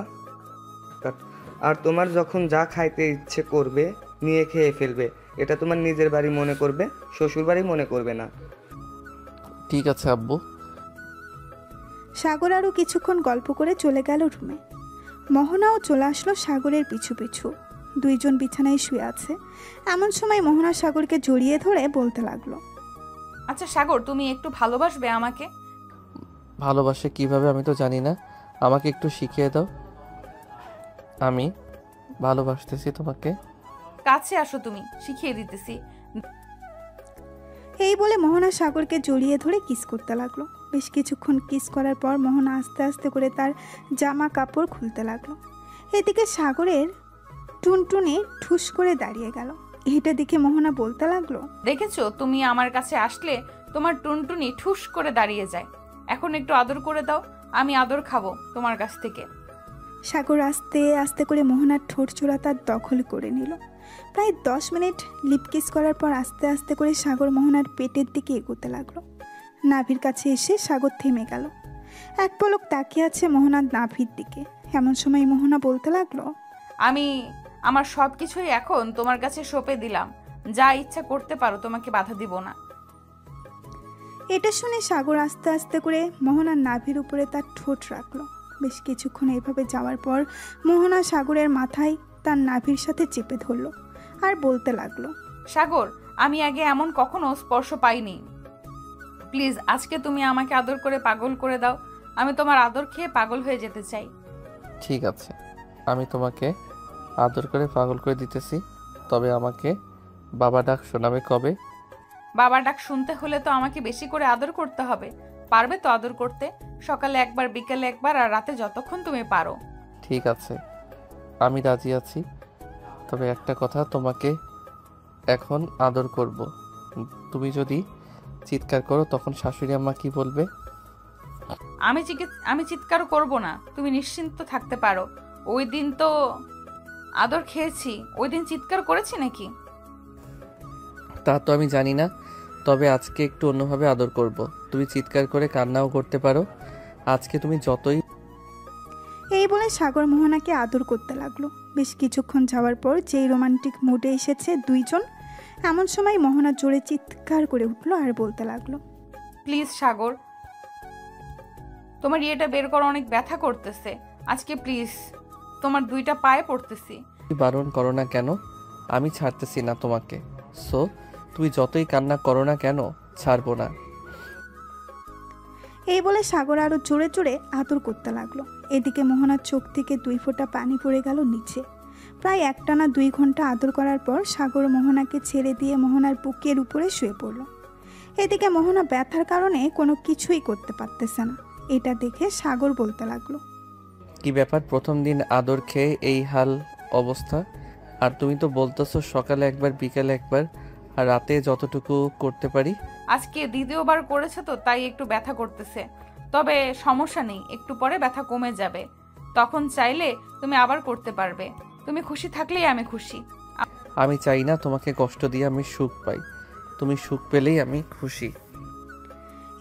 আর তোমার যখন যা খাইতে ইচ্ছে করবে নিয়ে খেয়ে ফেলবে। এটা তোমার নিজের বাড়ি মনে করবে, শ্বশুর বাড়ি মনে করবে না। ঠিক আছে আব্বু। সাগর আরও কিছুক্ষণ গল্প করে চলে গেল রুমে। মোহনাও চলে আসলো সাগরের পিছু পিছু। দুইজন বিছানায় শুয়ে আছে। এমন সময় মোহনা সাগরকে জড়িয়ে ধরে বলতে লাগলো, আচ্ছা সাগর, তুমি একটু ভালোবাসবে আমাকে? ভালোবাসে কিভাবে আমি তো জানি না, আমাকে একটু শিখিয়ে দাও। আমি ভালোবাসতেছি তোমাকে। কাছে আসো, তুমি শিখিয়ে দিতেছি। এই বলে মোহনা সাগরকে জড়িয়ে ধরে কিস করতে লাগলো। বেশ কিছুক্ষণ কিস করার পর মোহনা আস্তে আস্তে করে তার জামা কাপড় খুলতে লাগলো। এদিকে সাগরের টুনটুনি ঠুস করে দাঁড়িয়ে গেল। এটা দেখে মোহনা বলতে লাগলো, দেখেছো, তুমি আমার কাছে আসলে তোমার টুনটুনি ঠুস করে দাঁড়িয়ে যায়। এখন একটু আদর করে দাও, আমি আদর খাবো তোমার কাছ থেকে। সাগর আস্তে আস্তে করে মোহনার ঠোঁট চোরা তার দখল করে নিল। প্রায় 10 মিনিট লিপ কিস করার পর আস্তে আস্তে করে সাগর মোহনার পেটের দিকে এগোতে লাগলো। নাভির কাছে এসে সাগর থেমে গেল। এক পলক তাকিয়ে আছে মোহনার নাভির দিকে। এমন সময় মোহনা বলতে লাগলো, আমি আমার সব কিছুই এখন তোমার কাছে সঁপে দিলাম, যা ইচ্ছা করতে পারো, তোমাকে বাধা দিব না। এটা শুনে সাগর আস্তে আস্তে করে মোহনার নাভির উপরে তার ঠোঁট রাখলো। বেশ কিছুক্ষণ এইভাবে যাওয়ার পর মোহনা সাগরের মাথায় তার নাভির সাথে চেপে ধরলো আর বলতে লাগলো, সাগর, আমি আগে এমন কখনো স্পর্শ পাইনি। প্লিজ আজকে তুমি আমাকে আদর করে পাগল করে দাও। আমি তোমার আদর খেয়ে পাগল হয়ে যেতে চাই। ঠিক আছে, আমি তোমাকে আদর করে পাগল করে দিতেছি। তবে আমাকে বাবা ডাক শোনাবে কবে? বাবা ডাক শুনতে হলে তো আমাকে বেশি করে আদর করতে হবে। পারবে তো আদর করতে? সকালে একবার, বিকেলে একবার, আর রাতে যতক্ষণ তুমি পারো। ঠিক আছে, আমি রাজি আছি। তবে একটা কথা, তোমাকে এখন আদর করব। তুমি যদি চিৎকার করো তখন শাশুড়ি আম্মা কি বলবে? আমি চিৎকারও করব না, তুমি নিশ্চিন্ত থাকতে পারো। ওই দিন তো আদর খেয়েছি, ওই দিন চিৎকার করেছি নাকি? তা তো আমি জানি না, তবে আজকে একটু অন্যভাবে আদর করব। তুমি চিৎকার করে কান্নাও করতে পারো। আজকে তুমি যতই। এই বলে সাগর মোহনাকে আদর করতে লাগলো। বেশ কিছুক্ষণ যাওয়ার পর যেই রোমান্টিক মুডে এসেছে দুইজন, এমন সময় মোহনা জোরে চিৎকার করে উঠলো আর বলতে লাগলো, প্লিজ সাগর, তোমার ইয়েটা বের করো, অনেক ব্যথা করতেছে আজকে, প্লিজ তোমার দুইটা পায়ে পড়তেছি। বারণ করো না কেন, আমি ছাড়তেছি না তোমাকে। সো তুমি যতই কান্না করো না কেন, ছাড়বো না। এই বলে সাগর আরো জোরে জোরে আদর করতে লাগলো। এদিকে মোহনার চোখ থেকে 2 ফোঁটা পানি পড়ে গেল নিচে। প্রায় একটানা 2 ঘন্টা আদর করার পর সাগর মোহনাকে ছেড়ে দিয়ে মোহনার বুকের উপরে শুয়ে পড়ল। এদিকে মোহনা ব্যথার কারণে কোনো কিছুই করতে পারতেছে না। এটা দেখে সাগর বলতে লাগলো, কি ব্যাপার, প্রথম দিন আদর খেয়ে এই হাল অবস্থা? আর তুমি তো বলতেছো সকালে একবার বিকালে একবার আর রাতে যতটুকু করতে পারি। আজকে দ্বিতীয়বার করেছে তো তাই একটু ব্যথা করতেছে, তবে সমস্যা নেই, একটু পরে ব্যথা কমে যাবে, তখন চাইলে তুমি আবার করতে পারবে। তুমি খুশি থাকলেই আমি খুশি। আমি চাই না তোমাকে কষ্ট দিয়ে আমি সুখ পাই, তুমি সুখ পেলেই আমি খুশি।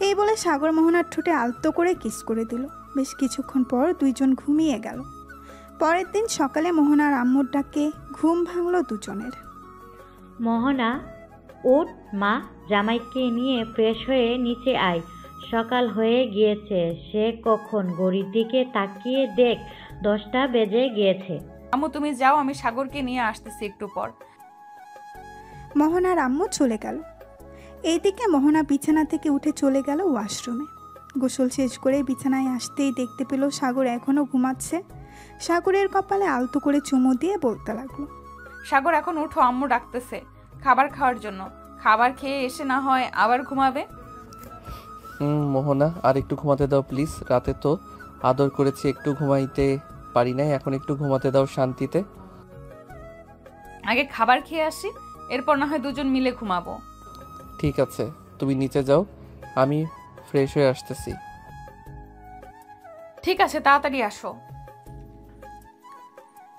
এই বলে সাগর মোহনার ঠোঁটে আলতো করে কিস করে দিল। বেশ কিছুক্ষণ পর দুইজন ঘুমিয়ে গেল। পরের দিন সকালে মোহনার আম্মুর ডাকে ঘুম ভাঙলো দুজনের। মোহনা, উঠ মা, জামাইকে নিয়ে ফ্রেশ হয়ে নিচে আয়। সকাল হয়ে গিয়েছে। সে কখন ঘড়ির দিকে তাকিয়ে দেখ 10টা বেজে গিয়েছে। আম্মু তুমি যাও, আমি সাগরকে নিয়ে আসতেছি একটু পর। মোহনার আম্মু চলে গেল। এইদিকে মোহনা বিছানা থেকে উঠে চলে গেল ওয়াশরুমে। গোসল শেষ করে বিছানায় আসতেই দেখতে পেল সাগর এখনো ঘুমাচ্ছে। সাগরের কপালে আলতো করে চুমু দিয়ে বলতে লাগলো, সাগর এখন উঠো, আম্মু ডাকতেছে খাবার খাওয়ার জন্য। খাবার খেয়ে এসে না হয় আবার ঘুমাবে। মোহনা, আর একটু ঘুমাতে দাও প্লিজ। রাতে তো আদর করেছি, একটু ঘুমাইতে পারি নাই, এখন একটু ঘুমাতে দাও শান্তিতে। আগে খাবার খেয়ে আসি, এরপর না হয় দুজন মিলে ঘুমাবো। ঠিক আছে, তুমি নিচে যাও, আমি ফ্রেশ হয়ে আসতেছি। ঠিক আছে, তাড়াতাড়ি আসো।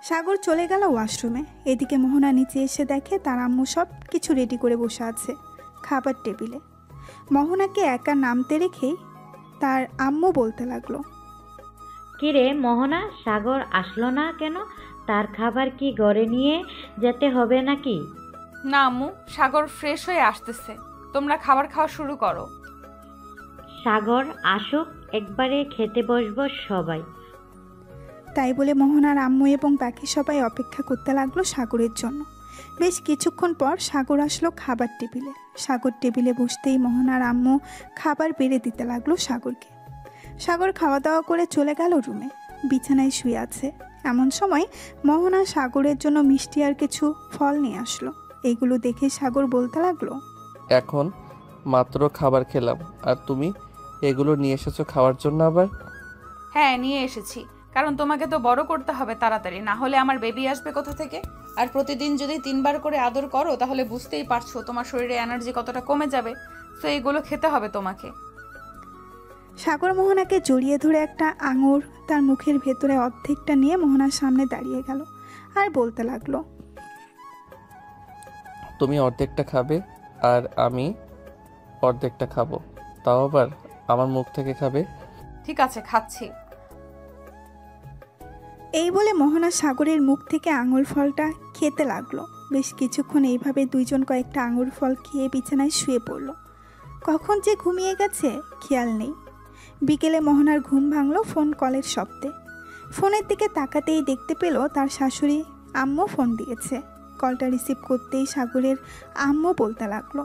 সাগর চলে গেল ওয়াশরুমে। এদিকে মোহনা নিচে এসে দেখে তার আম্মু সব কিছু রেডি করে বসে আছে খাবার টেবিলে। মোহনাকে একা নামতে রেখেই তার আম্মু বলতে লাগলো, কিরে মোহনা, সাগর আসলো না কেন? তার খাবার কি ঘরে নিয়ে যেতে হবে নাকি? না আম্মু, সাগর ফ্রেশ হয়ে আসতেছে, তোমরা খাবার খাওয়া শুরু করো। সাগর আসুক, একবারে খেতে বসবো সবাই। তাই বলে মোহনার আম্মু এবং বাকি সবাই অপেক্ষা করতে লাগলো সাগরের জন্য। বেশ কিছুক্ষণ পর সাগর আসলো খাবার টেবিলে। সাগর টেবিলে বসতেই মোহনার আম্মু খাবার বেড়ে দিতে লাগলো সাগরকে। সাগর খাওয়া দাওয়া করে চলে গেল রুমে, বিছানায় শুয়ে আছে। এমন সময় মোহনা সাগরের জন্য মিষ্টি আর কিছু ফল নিয়ে আসলো। এগুলো দেখে সাগর বলতে লাগলো, এখন মাত্র খাবার খেলাম আর তুমি এগুলো নিয়ে এসেছো খাওয়ার জন্য আবার? হ্যাঁ নিয়ে এসেছি, কারণ তোমাকে তো বড় করতে হবে তাড়াতাড়ি, না হলে আমার বেবি আসবে কোথা থেকে। আর প্রতিদিন যদি 3 বার করে আদর করো তাহলে বুঝতেই পারছো তোমার শরীরে এনার্জি কতটা কমে যাবে। তো এইগুলো খেতে হবে তোমাকে। সাগর মোহনাকে জড়িয়ে ধরে একটা আঙুর তার মুখের ভেতরে অর্ধেকটা নিয়ে মোহনার সামনে দাঁড়িয়ে গেল আর বলতে লাগলো, তুমি অর্ধেকটা খাবে আর আমি অর্ধেকটা খাবো, তাও আবার আমার মুখ থেকে খাবে। ঠিক আছে, খাচ্ছি। এই বলে মোহনা সাগরের মুখ থেকে আঙুর ফলটা খেতে লাগলো। বেশ কিছুক্ষণ এইভাবে দুইজন কয়েকটা আঙুর ফল খেয়ে বিছানায় শুয়ে পড়ল। কখন যে ঘুমিয়ে গেছে খেয়াল নেই। বিকেলে মোহনার ঘুম ভাঙলো ফোন কলের শব্দে। ফোনের দিকে তাকাতেই দেখতে পেল তার শাশুড়ি আম্মু ফোন দিয়েছে। কলটা রিসিভ করতেই সাগরের আম্মু বলতে লাগলো,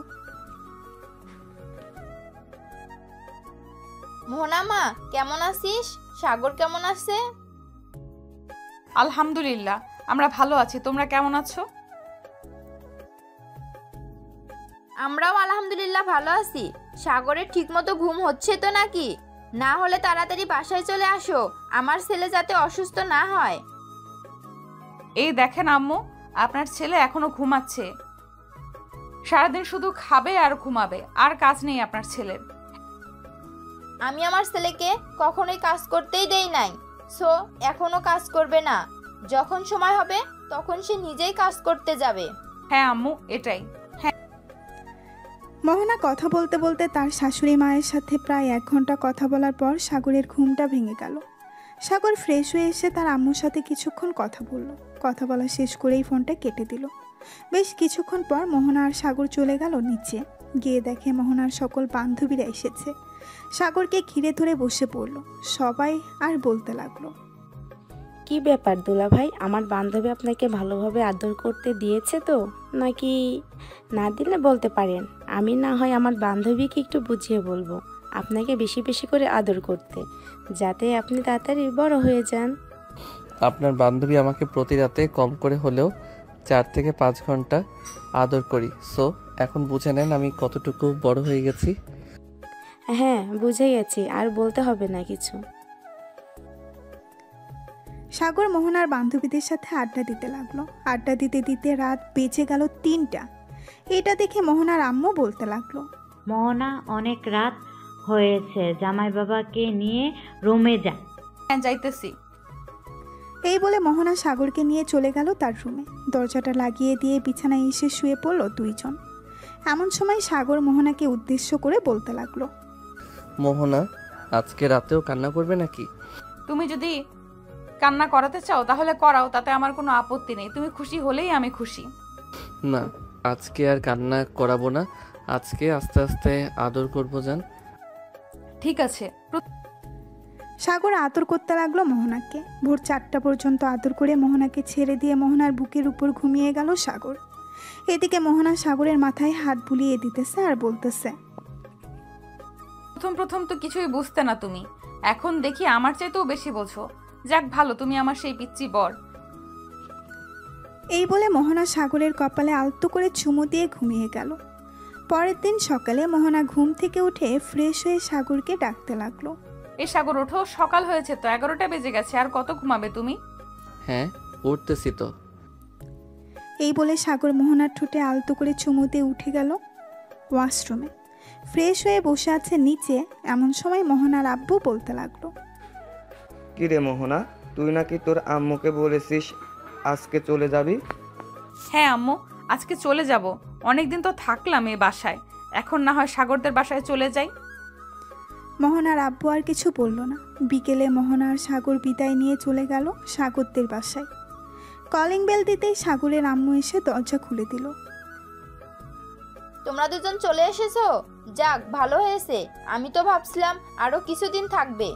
মোহনা মা, কেমন আছিস? সাগর কেমন আছে? আলহামদুলিল্লাহ, আমরা ভালো আছি, তোমরা কেমন আছো? আমরাও আলহামদুলিল্লাহ ভালো আছি। সাগরের ঠিকমতো ঘুম হচ্ছে তো নাকি? না হলে তাড়াতাড়ি বাসায় চলে আসো, আমার ছেলে যাতে অসুস্থ না হয়। এই দেখেন আম্মু, আপনার ছেলে এখনো ঘুমাচ্ছে। সারাদিন শুধু খাবে আর ঘুমাবে, আর কাজ নেই আপনার ছেলের। আমি আমার ছেলেকে কখনোই কাজ করতেই দেই নাই, সো এখনো কাজ করবে না। যখন সময় হবে তখন সে নিজেই কাজ করতে যাবে। হ্যাঁ আম্মু, এটাই। মোহনা কথা বলতে বলতে তার শাশুড়ি মায়ের সাথে প্রায় 1 ঘন্টা কথা বলার পর সাগরের ঘুমটা ভেঙে গেল। সাগর ফ্রেশ হয়ে এসে তার আম্মুর সাথে কিছুক্ষণ কথা বলল। কথা বলা শেষ করেই ফোনটা কেটে দিল। বেশ কিছুক্ষণ পর মোহনা আর সাগর চলে গেল নিচে। গিয়ে দেখে মোহনার সকল বান্ধবীরা এসেছে। সাগরকে ঘিরে ধরে বসে পড়ল। সবাই আর বলতে লাগলো, কি ব্যাপার দুলাভাই, আমার বান্ধবী আপনাকে ভালোভাবে আদর করতে দিয়েছে তো, নাকি? না দিলে বলতে পারেন, আমি না হয় আমার বান্ধবীকে একটু বুঝিয়ে বলবো আপনাকে বেশি বেশি করে আদর করতে, যাতে আপনি তাড়াতাড়ি বড় হয়ে যান। আপনার বান্ধবী আমাকে প্রতি রাতে কম করে হলেও 4 থেকে 5 ঘন্টা আদর করি। সো এখন বুঝে নেন আমি কতটুকু বড় হয়ে গেছি। হ্যাঁ, বুঝে গেছি, আর বলতে হবে না কিছু। সাগর মোহনার বান্ধবীদের সাথে আড্ডা দিতে লাগলো। আড্ডা দিতে দিতে রাত বেজে গেল 3টা। এটা দেখে মোহনার আম্মু বলতে লাগলো, মোহনা, অনেক রাত হয়েছে, জামাই বাবাকে নিয়ে রুমে যা। হ্যাঁ, যাইতেছি। এই বলে মোহনা সাগরকে নিয়ে চলে গেল তার রুমে। দরজাটা লাগিয়ে দিয়ে বিছানায় এসে শুয়ে পড়ল দুইজন। এমন সময় সাগর মোহনাকে উদ্দেশ্য করে বলতে লাগলো, মোহনা, আজকে রাতেও কান্না করবে নাকি? তুমি যদি কান্না করাতে চাও তাহলে করাও, তাতে আমার কোনো আপত্তি নেই। তুমি খুশি হলেই আমি খুশি। না, আজকে আর কান্না করাবো না। আজকে আস্তে আস্তে আদর করবো জান। ঠিক আছে। সাগর আদর করতে লাগলো মোহনাকে। ভোর 4টা পর্যন্ত আদর করে মোহনাকে ছেড়ে দিয়ে মোহনার বুকের উপর ঘুমিয়ে গেল সাগর। এদিকে মোহনা সাগরের মাথায় হাত বুলিয়ে দিতেছে আর বলতেছে, প্রথম প্রথম তো কিছুই বুঝতে না তুমি, এখন দেখি আমার চাইতেও বেশি বোঝো। যাক ভালো, তুমি আমার সেই পিচ্চি বর। এই বলে মোহনা সাগরের কপালে আলতো করে চুমু দিয়ে ঘুমিয়ে গেল। পরের দিন সকালে মোহনা ঘুম থেকে উঠে ফ্রেশ হয়ে সাগরকে ডাকতে লাগলো, এই সাগর ওঠো, সকাল হয়েছে তো, 11টা বেজে গেছে, আর কত ঘুমাবে তুমি? হ্যাঁ, উঠতেছি তো। এই বলে সাগর মোহনার ঠোঁটে আলতো করে চুমু দিয়ে উঠে গেল ওয়াশরুমে। ফ্রেশ হয়ে বসে আছে নিচে। এমন সময় মোহনার আব্বু বলতে লাগলো, কি রে মোহনা, তুই নাকি তোর আম্মুকে বলেছিস আজকে চলে যাবি? হ্যাঁ আম্মু, আজকে চলে যাব। অনেকদিন তো থাকলাম এই বাসায়, এখন না হয় সাগরদের বাসায় চলে যাই। মোহনার আব্বু আর কিছু বলল না। বিকেলে মোহনা আর সাগর বিদায় নিয়ে চলে গেল সাগরদের বাসায়। কলিং বেল দিতেই সাগরের আম্মু এসে দরজা খুলে দিল। তোমরা দুজন চলে এসেছো? যাক ভালো হয়েছে, আমি তো ভাবছিলাম আরো কিছুদিন থাকবে।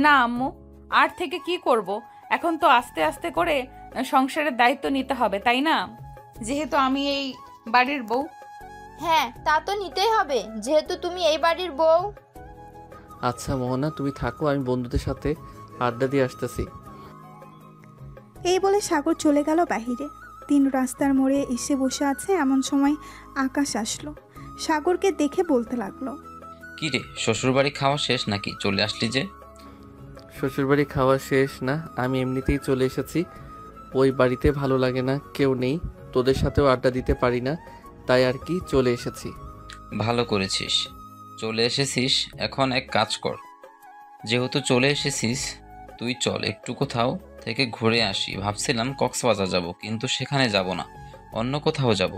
না আম্মু, আর থেকে কি করব? এখন তো আস্তে আস্তে করে সংসারের দায়িত্ব নিতে হবে, তাই না? যেহেতু আমি এই বাড়ির বউ। হ্যাঁ, তা তো নিতেই হবে, যেহেতু তুমি এই বাড়ির বউ। আচ্ছা মোহনা, তুমি থাকো, আমি বন্ধুদের সাথে আড্ডা দিয়ে আসতেছি। এই বলে সাগর চলে গেল বাহিরে। 3 রাস্তার মোড়ে এসে বসে আছে। এমন সময় আকাশ আসলো। সাগরকে দেখে বলতে লাগলো, কি রে, শ্বশুরবাড়ি খাওয়া শেষ নাকি? চলে আসলি যে? শ্বশুরবাড়ি খাওয়া শেষ না, আমি এমনিতেই চলে এসেছি। ওই বাড়িতে ভালো লাগে না, কেউ নেই, তোদের সাথেও আড্ডা দিতে পারি না, তাই আর কি চলে এসেছি। ভালো করেছিস, চলে এসেছিস। এখন এক কাজ কর, যেহেতু চলে এসেছিস তুই চল একটু কোথাও থেকে ঘুরে আসি। ভাবছিলাম কক্সবাজার যাব, কিন্তু সেখানে যাব না, অন্য কোথাও যাব।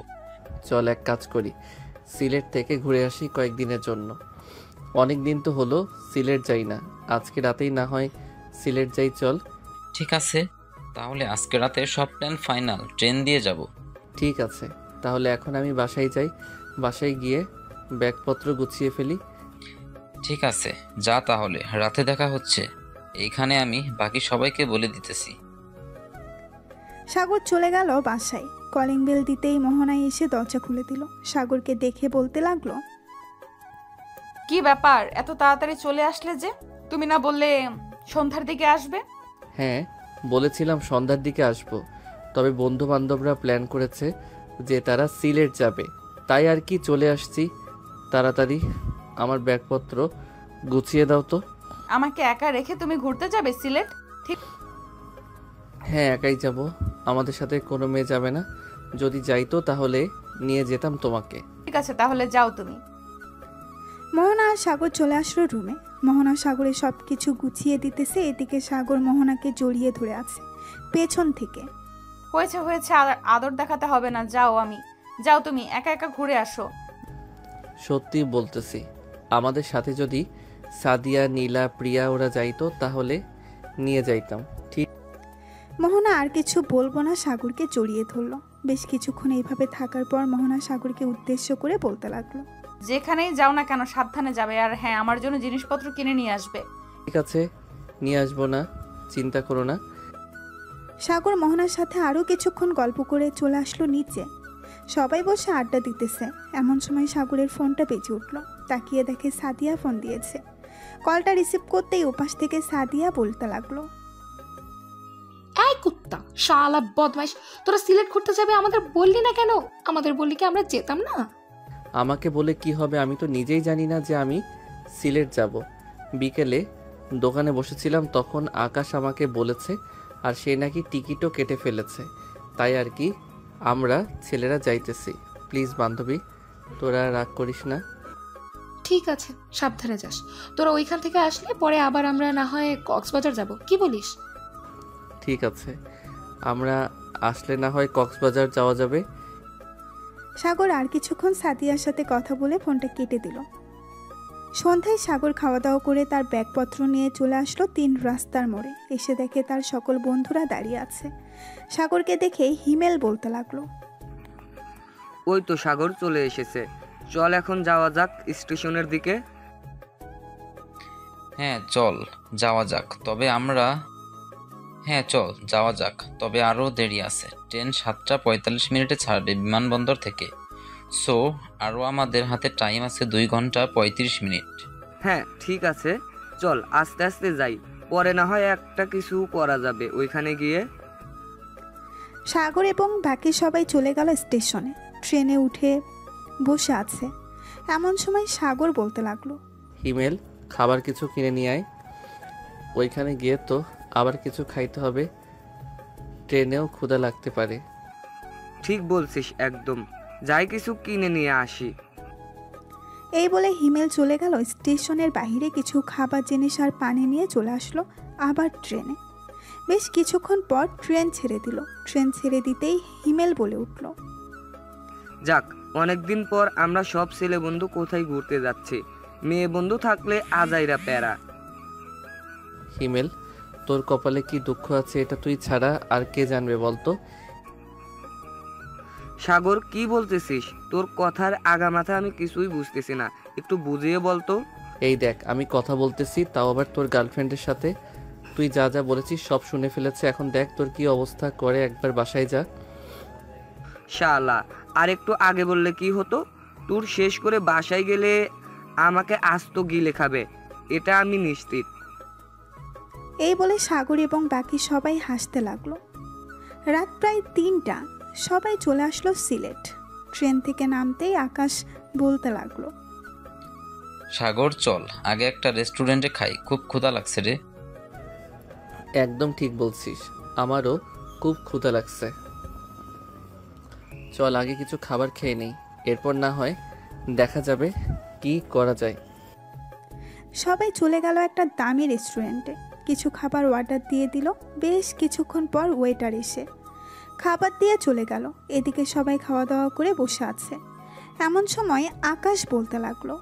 চল এক কাজ করি, সিলেট থেকে ঘুরে আসি কয়েকদিনের জন্য। অনেক দিন তো হলো সিলেট যাই না, আজকে রাতেই না হয় সিলেট যাই, চল। ঠিক আছে, তাহলে আজকে রাতে সব প্ল্যান ফাইনাল, ট্রেন দিয়ে যাব। ঠিক আছে, তাহলে এখন আমি বাসায় যাই, বাসায় গিয়ে ব্যাগপত্র গুছিয়ে ফেলি। ঠিক আছে, যা তাহলে, রাতে দেখা হচ্ছে। এইখানে আমি বাকি সবাইকে বলে দিতেছি। সাগর চলে গেল বাসায়। কলিং বেল দিতেই মোহনাই এসে দরজা খুলে দিল। সাগরকে দেখে বলতে লাগলো, কি ব্যাপার, এত তাড়াতাড়ি চলে আসলে যে? তুমি না বললে সন্ধ্যার দিকে আসবে? হ্যাঁ, বলেছিলাম সন্ধ্যার দিকে আসব, তবে বন্ধু বান্ধবরা প্ল্যান করেছে যে তারা সিলেট যাবে, তাই আর কি চলে আসছি তাড়াতাড়ি। আমার ব্যাগপত্র গুছিয়ে দাও তো। আমাকে একা রেখে তুমি ঘুরতে যাবে সিলেট? ঠিক। হ্যাঁ, একাই যাব, আমাদের সাথে কোনো মেয়ে যাবে না। যদি যাইতো তাহলে নিয়ে যেতাম তোমাকে। ঠিক আছে, তাহলে যাও তুমি। মোহনা আর সাগর চলে আসলো রুমে। মোহনা সাগরের সব কিছু গুছিয়ে দিতেছে। এদিকে সাগর মোহনাকে জড়িয়ে ধরে আছে পেছন থেকে। হয়েছে হয়েছে, আর আদর দেখাতে হবে না, যাও, আমি যাও তুমি একা একা ঘুরে আসো। সত্যি বলতেছি, আমাদের সাথে যদি সাদিয়া, নীলা, প্রিয়া ওরা যাইতো তাহলে নিয়ে যাইতাম। ঠিক মোহনা আর কিছু বলবো না, সাগরকে জড়িয়ে ধরলো। বেশ কিছুক্ষণ এইভাবে থাকার পর মোহনা সাগরকে উদ্দেশ্য করে বলতে লাগলো, যেখানেই যাও না কেন সাবধানে যাবে, আর হ্যাঁ আমার জন্য জিনিসপত্র কিনে নিয়ে আসবে। আছে, নিয়ে আসবো না, চিন্তা করো না। সাগর মোহনার সাথে আরও কিছুক্ষণ গল্প করে চলে আসলো নিচে। সবাই বসে আড্ডা দিতেছে। এমন সময় সাগরের ফোনটা বেজে উঠল। তাকিয়ে দেখে সাদিয়া ফোন দিয়েছে। কলটা রিসিভ করতেই উপাস থেকে সাদিয়া বলতে লাগলো, এই কুত্তা, শালা বদমাইশ, তোরা সিলেট ঘুরতে যাবে আমাদের বললি না কেন? আমাদের বললি কি আমরা যেতাম না? আমাকে বলে কি হবে, আমি তো নিজেই জানি না যে আমি সিলেট যাব। বিকেলে দোকানে বসেছিলাম, তখন আকাশ আমাকে বলেছে, আর সে নাকি টিকিটও কেটে ফেলেছে। তাই আর কি আমরা ছেলেরা যাইতেছি। প্লিজ বান্ধবী, তোরা রাগ করিস না। ঠিক আছে, সাবধানে যাস। তোরা ওইখান থেকে আসলে পরে আবার আমরা না হয় কক্সবাজার যাব, কি বলিস? ঠিক আছে, আমরা আসলে না হয় কক্সবাজার যাওয়া যাবে। সাগর আর কিছুক্ষণ সাদিয়ার সাথে কথা বলে ফোনটা কেটে দিল। সন্ধ্যায় সাগর খাওয়া দাওয়া করে তার ব্যাগপত্র নিয়ে চলে আসলো 3 রাস্তার মোড়ে। এসে দেখে তার সকল বন্ধুরা দাঁড়িয়ে আছে। সাগরকে দেখে হিমেল বলতে লাগলো, ওই তো সাগর চলে এসেছে, চল এখন যাওয়া যাক স্টেশনের দিকে। হ্যাঁ চল যাওয়া যাক, তবে আমরা চল যাওয়া যাক, তবে আরও দেরি আছে। ট্রেন 7:45 ছাড়বে বিমানবন্দর থেকে। সো আরও আমাদের হাতে টাইম আছে 2 ঘন্টা 35 মিনিট। হ্যাঁ ঠিক আছে, চল আস্তে আস্তে যাই, পরে না হয় একটা কিছু করা যাবে ওইখানে গিয়ে। সাগর এবং বাকি সবাই চলে গেল স্টেশনে। ট্রেনে উঠে বসে আছে। এমন সময় সাগর বলতে লাগলো, হিমেল, খাবার কিছু কিনে নিয়ে আয়। ওইখানে গিয়ে তো আবার কিছু খাইতে হবে, ট্রেনেও ক্ষুধা লাগতে পারে। ঠিক বলছিস একদম, যাই কিছু কিনে নিয়ে আসি। এই বলে হিমেল চলে গেল স্টেশনের বাইরে। কিছু খাবার জিনিস আর পানি নিয়ে চলে আসলো আবার ট্রেনে। বেশ কিছুক্ষণ পর ট্রেন ছেড়ে দিল। ট্রেন ছেড়ে দিতেই হিমেল বলে উঠল, যাক, অনেকদিন পর আমরা সব ছেলে বন্ধু কোথায় ঘুরতে যাচ্ছি। মেয়ে বন্ধু থাকলে আজাইরা প্যারা। হিমেল, তোর কপালে কি দুঃখ আছে এটা তুই ছাড়া আর কে জানবে বলতো? সাগর কি বলতেছিস? তোর কথার আগামাথা আমি কিছুই বুঝতেছি না, একটু বুঝিয়ে বলতো। এই দেখ, আমি কথা বলতেছি, তাও আবার তোর গার্লফ্রেন্ডের সাথে। তুই যা যা বলেছিস সব শুনে ফেলেছে। এখন দেখ তোর কি অবস্থা করে, একবার বাসায় যা। শালা, আর একটু আগে বললে কি হতো? তোর শেষ করে বাসায় গেলে আমাকে আস্ত গিলে খাবে, এটা আমি নিশ্চিত। এই বলে সাগর এবং বাকি সবাই হাসতে লাগলো। রাত প্রায় 3টা। সবাই চলে আসলো সিলেট। ট্রেন থেকে নামতেই আকাশ বলতে লাগলো, সাগর চল আগে একটা রেস্টুরেন্টে খাই, খুব ক্ষুধা লাগছে রে। একদম ঠিক বলছিস, আমারও খুব ক্ষুধা লাগছে। চল আগে কিছু খাবার খেয়ে নেই, এরপর না হয় দেখা যাবে কি করা যায়। সবাই চলে গেল একটা দামি রেস্টুরেন্টে। কিছু খাবার অর্ডার দিয়ে দিল। বেশ কিছুক্ষণ পর ওয়েটার এসে খাবার দিয়ে চলে গেল। এদিকে সবাই খাওয়া দাওয়া করে বসে আছে। এমন সময় আকাশ বলতে লাগলো,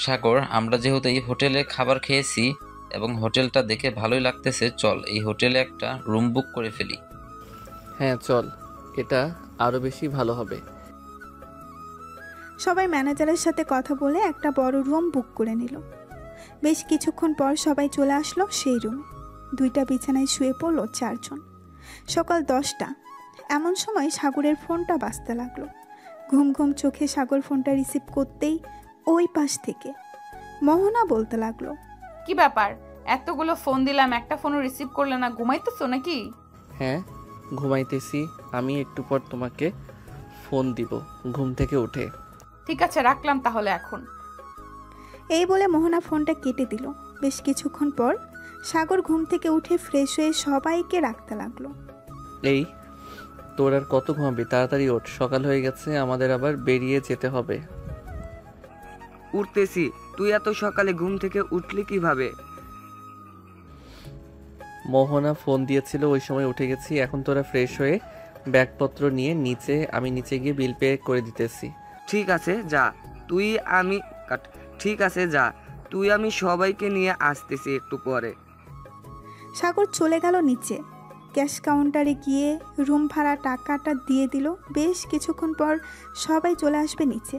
সাগর, আমরা যেহেতু এই হোটেলে খাবার খেয়েছি এবং হোটেলটা দেখে ভালোই লাগতেছে, চল এই হোটেলে একটা রুম বুক করে ফেলি। হ্যাঁ চল, এটা আরো বেশি ভালো হবে। সবাই ম্যানেজারের সাথে কথা বলে একটা বড় রুম বুক করে নিল। বেশ কিছুক্ষণ পর সবাই চলে আসলো সেই রুমে। 2টা বিছানায় শুয়ে পড়লো 4 জন। সকাল 10টা। এমন সময় সাগরের ফোনটা বাজতে লাগলো। ঘুম ঘুম চোখে সাগর ফোনটা রিসিভ করতেই ওই পাশ থেকে মোহনা বলতে লাগলো, কি ব্যাপার, এতগুলো ফোন দিলাম একটা ফোনও রিসিভ করলে না, ঘুমাইতেছো নাকি? হ্যাঁ ঘুমাইতেছি, আমি একটু পর তোমাকে ফোন দিব ঘুম থেকে উঠে। ঠিক আছে, রাখলাম তাহলে এখন। এই বলে মোহনা ফোনটা কেটে দিল। বেশ কিছুক্ষণ পর সাগর ঘুম থেকে উঠে ফ্রেশ হয়ে সবাইকে রাখতে লাগলো। এই তোর আর কত ঘুমাবি, তাড়াতাড়ি ওঠ, সকাল হয়ে গেছে, আমাদের আবার বেরিয়ে যেতে হবে। উঠতেছি, তুই এত সকালে ঘুম থেকে উঠলি কিভাবে? মোহনা ফোন দিয়েছিল, ওই সময় উঠে গেছি। এখন তোরা ফ্রেশ হয়ে ব্যাগপত্র নিয়ে আমি নিচে গিয়ে বিল পে করে দিতেছি। ঠিক আছে যা, তুই আমি কাট ঠিক আছে যা, তুই আমি সবাইকে নিয়ে আসতেছি একটু পরে। সাগর চলে গেল নিচে। ক্যাশ কাউন্টারে গিয়ে রুম ভাড়া টাকাটা দিয়ে দিল। বেশ কিছুক্ষণ পর সবাই চলে আসবে নিচে।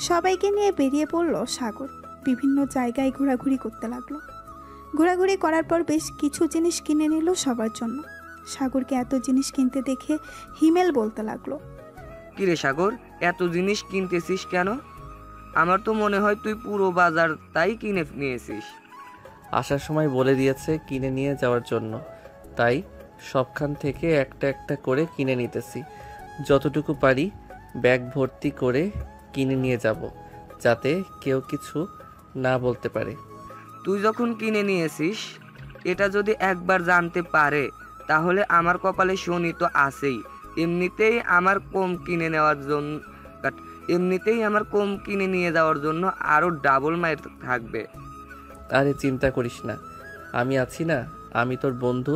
সবাইকে নিয়ে বেরিয়ে পড়ল সাগর। বিভিন্ন জায়গায় ঘোরাঘুরি করতে লাগলো। ঘোরাঘুরি করার পর বেশ কিছু জিনিস কিনে নিল সবার জন্য। সাগরকে এত জিনিস কিনতে দেখে হিমেল বলতে লাগলো, কিরে সাগর, এত জিনিস কিনতেছিস কেন? আমার তো মনে হয় তুই পুরো বাজার তাই কিনে নিয়েছিস। আসার সময় বলে দিয়েছে কিনে নিয়ে যাওয়ার জন্য, তাই সবখান থেকে একটা একটা করে কিনে নিতেছি। যতটুকু পারি ব্যাগ ভর্তি করে কিনে নিয়ে যাব, যাতে কেউ কিছু না বলতে পারে। তুই যখন কিনে নিয়েছিস, এটা যদি একবার জানতে পারে তাহলে আমার কপালে শনি তো আছেই। এমনিতেই আমার কম কিনে নিয়ে যাওয়ার জন্য আরও ডাবল মাইর থাকবে। আরে চিন্তা করিস না, আমি আছি না, আমি তোর বন্ধু,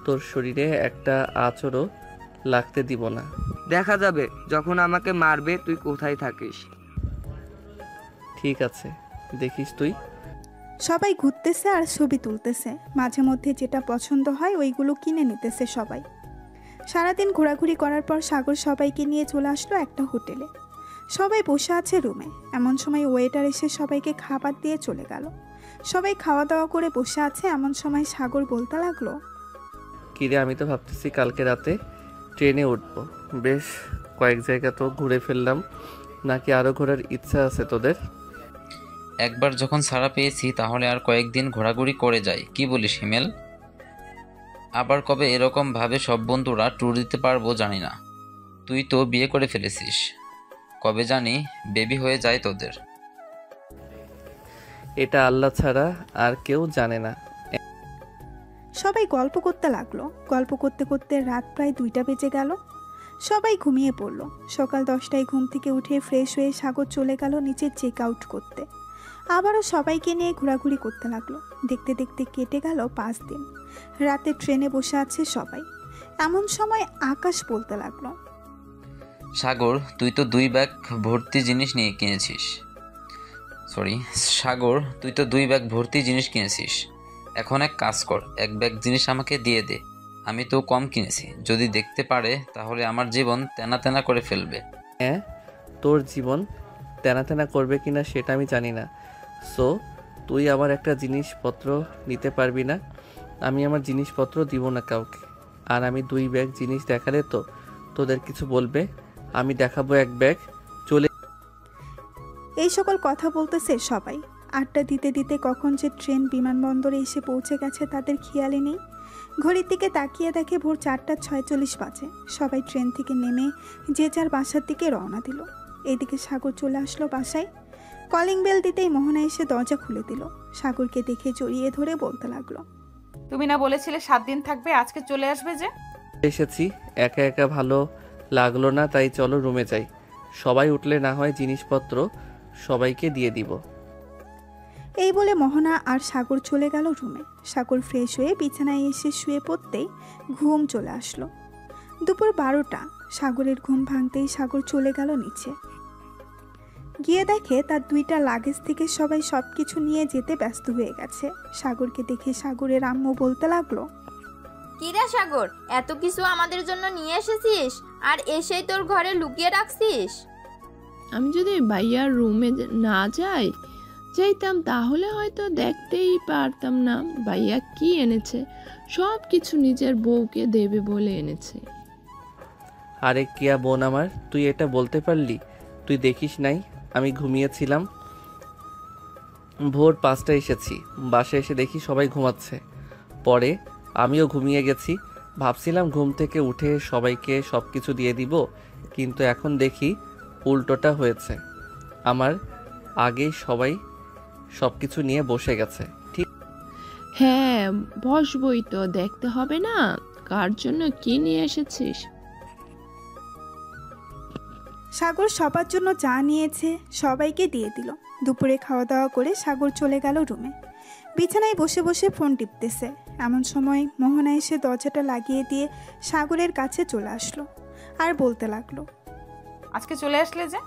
তোর শরীরে একটা আঁচড়ও লাগতে দিব না। দেখা যাবে যখন আমাকে মারবে তুই কোথায় থাকিস। ঠিক আছে, দেখিস তুই। সবাই ঘুরতেছে আর ছবি তুলতেছে। মাঝে মধ্যে যেটা পছন্দ হয় ওইগুলো কিনে নিতেছে সবাই। সারাদিন ঘোরাঘুরি করার পর সাগর সবাইকে নিয়ে চলে আসলো একটা হোটেলে। সবাই বসে আছে রুমে। এমন সময় ওয়েটার এসে সবাইকে খাবার দিয়ে চলে গেল। সবাই খাওয়া দাওয়া করে বসে আছে। এমন সময় সাগর বলতে লাগলো, কিরে, আমি তো ভাবতেছি কালকে রাতে ট্রেনে উঠবো। বেশ কয়েক জায়গা তো ঘুরে ফেললাম, নাকি আরও ঘোরার ইচ্ছা আছে তোদের? একবার যখন ছাড়া পেয়েছি তাহলে আর কয়েকদিন ঘোরাঘুরি করে যাই, কি বলিস হিমেল? আবার কবে এরকম ভাবে সব বন্ধুরা ট্যুর দিতে পারবো জানি না। তুই তো বিয়ে করে ফেলেছিস, কবে জানি বেবি হয়ে যায় তোদের। এটা আল্লাহ ছাড়া আর কেউ জানে না। সবাই গল্প করতে লাগলো। গল্প করতে করতে রাত প্রায় 2টা বেজে গেল। সবাই ঘুমিয়ে পড়ল। সকাল 10টায় ঘুম থেকে উঠে ফ্রেশ হয়ে সাগর চলে গেল নিচে চেক আউট করতে। আবারও সবাইকে নিয়ে ঘোরাঘুরি করতে লাগলো। দেখতে দেখতে কেটে গেল 5 দিন। রাতে ট্রেনে বসে আছে সবাই। এমন সময় আকাশ বলতে লাগলো, সাগর, তুই তো 2 ব্যাগ ভর্তি জিনিস কিনেছিস। এখন এক কাজ কর, 1 ব্যাগ জিনিস আমাকে দিয়ে দে। আমি তো কম কিনেছি, যদি দেখতে পারে তাহলে আমার জীবন তেনা তেনা করে ফেলবে। হ্যাঁ, তোর জীবন তেনা তেনা করবে কিনা সেটা আমি জানি না। সো তুই আমার একটা জিনিসপত্র নিতে পারবি না। আমি আমার জিনিসপত্র দিব না কাউকে। আর আমি 2 ব্যাগ জিনিস দেখালে তো তোদের কিছু বলবে। আমি দেখাবো 1 ব্যাগ। চলে এই সকল কথা বলতেছে সবাই। আড্ডা দিতে দিতে কখন যে ট্রেন বিমানবন্দরে এসে পৌঁছে গেছে তাদের খেয়ালই নেই। ঘড়ির দিকে তাকিয়ে দেখে ভোর 4:46 বাজে। সবাই ট্রেন থেকে নেমে যে যার বাসার দিকে রওনা দিল। এদিকে সাগর চলে আসলো বাসায়। কলিং বেল দিতেই মোহনা এসে দরজা খুলে দিল। সাগরকে দেখে জড়িয়ে ধরে বলতে লাগলো, তুমি না বলেছিলে 7 দিন থাকবে, আজকে চলে আসবে যে? এসেছি, একা একা ভালো লাগলো না, তাই চলো রুমে যাই। সবাই উঠলে না হয় জিনিসপত্র সবাইকে দিয়ে দিব। এই বলে মোহনা আর সাগর চলে গেল রুমে। সাগর ফ্রেশ হয়ে বিছানায় এসে শুয়ে পড়তেই ঘুম চলে আসলো। দুপুর 12টা। সাগরের ঘুম ভাঙতেই সাগর চলে গেল নিচে। গিয়ে দেখে তার 2টা লাগেজ থেকে সবাই সবকিছু নিয়ে যেতে ব্যস্ত হয়ে গেছে। সাগরকে দেখে সাগরের আম্মু বলতে লাগলো, কিরা সাগর, এত কিছু আমাদের জন্য নিয়ে এসেছিস আর এসেই তোর ঘরে লুকিয়ে রাখছিস? আমি যদি ভাইয়ার রুমে না যাইতাম তাহলে হয়তো দেখতেই পারতাম না ভাইয়া কি এনেছে। সব কিছু নিজের বউকে দেবে বলে এনেছে। আরে কিয়া বোন আমার, তুই এটা বলতে পারলি? তুই দেখিস নাই আমি ঘুমিয়েছিলাম। ভোর 5টায় এসেছি, বাসায় এসে দেখি সবাই ঘুমাচ্ছে। পরে আমিও ঘুমিয়ে গেছি। ভাবছিলাম ঘুম থেকে উঠে সবাইকে সব কিছু দিয়ে দিব, কিন্তু এখন দেখি উল্টোটা হয়েছে। আমার আগেই সবাই সব কিছু নিয়ে বসে গেছে। ঠিক হ্যাঁ, বসবই তো, দেখতে হবে না কার জন্য কি নিয়ে এসেছিস। সাগর সবার জন্য যা নিয়েছে সবাইকে দিয়ে দিল। দুপুরে খাওয়া দাওয়া করে সাগর চলে গেল রুমে। বিছানায় বসে বসে ফোন টিপতেছে। এমন সময় মোহনা এসে দরজাটা লাগিয়ে দিয়ে সাগরের কাছে চলে আসলো। আর বলতে লাগলো, আজকে চলে আসলে যে?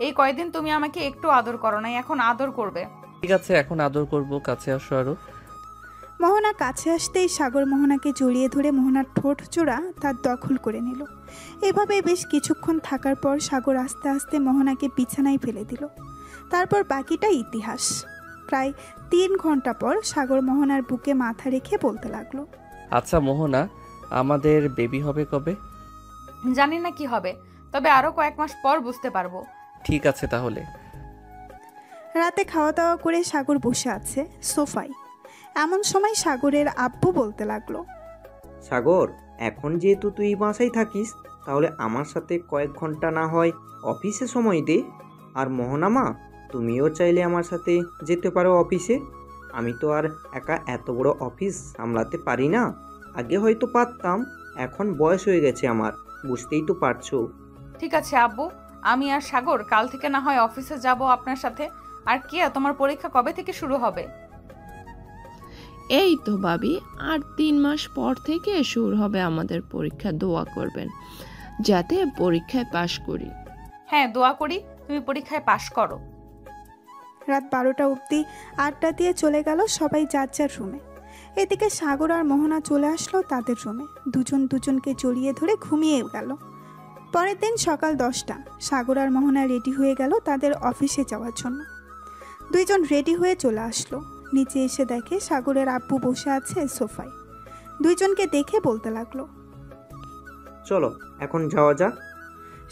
এই কয়দিন তুমি আমাকে একটু আদর করো নাই, এখন আদর করবে। ঠিক আছে, এখন আদর করব, কাছে আসো আরো। মোহনা কাছে আসতেই সাগর মোহনাকে জড়িয়ে ধরে মোহনার ঠোঁট জোড়া তার দখল করে নিল। এভাবে বেশ কিছুক্ষণ থাকার পর সাগর আস্তে আস্তে মোহনাকে বিছানায় ফেলে দিল। তারপর বাকিটা ইতিহাস। প্রায় 3 ঘন্টা পর সাগর মোহনার বুকে মাথা রেখে বলতে লাগলো, আচ্ছা মোহনা, আমাদের বেবি হবে কবে? জানি না কি হবে, তবে আরো কয়েক মাস পর বুঝতে পারবো। ঠিক আছে তাহলে। রাতে খাওয়া দাওয়া করে সাগর বসে আছে সোফায়। এমন সময় সাগরের আব্বু বলতে লাগলো, সাগর, এখন যেহেতু তুই বাসায় থাকিস, তাহলে আমার সাথে কয়েক ঘন্টা না হয় অফিসে সময় দে। আর মোহনা মা, তুমিও চাইলে আমার সাথে যেতে পারো অফিসে। আমি তো আর একা এত বড় অফিস সামলাতে পারি না। আগে হয়তো পারতাম, এখন বয়স হয়ে গেছে আমার, বুঝতেই তো পারছো। ঠিক আছে আব্বু, আমি আর সাগর কাল থেকে না হয় অফিসে যাব আপনার সাথে। আর কি, তোমার পরীক্ষা কবে থেকে শুরু হবে? এই তো ভাবি, আর 3 মাস পর থেকে শুরু হবে আমাদের পরীক্ষা। দোয়া করবেন যাতে পরীক্ষায় পাশ করি। হ্যাঁ, দোয়া করি তুমি পরীক্ষায় পাশ করো। রাত 12টা অবধি আড্ডা দিয়ে চলে গেল সবাই যার যার রুমে। এদিকে সাগর আর মোহনা চলে আসলো তাদের রুমে। দুজন দুজনকে জড়িয়ে ধরে ঘুমিয়ে গেল। পরের দিন সকাল 10টা সাগর আর মোহনা রেডি হয়ে গেল তাদের অফিসে যাওয়ার জন্য। দুইজন রেডি হয়ে চলে আসলো। নিচে এসে দেখে সাগরের আব্বু বসে আছে সোফায়। দুইজনকে দেখে বলতে লাগলো, চলো এখন যাওয়া যাক।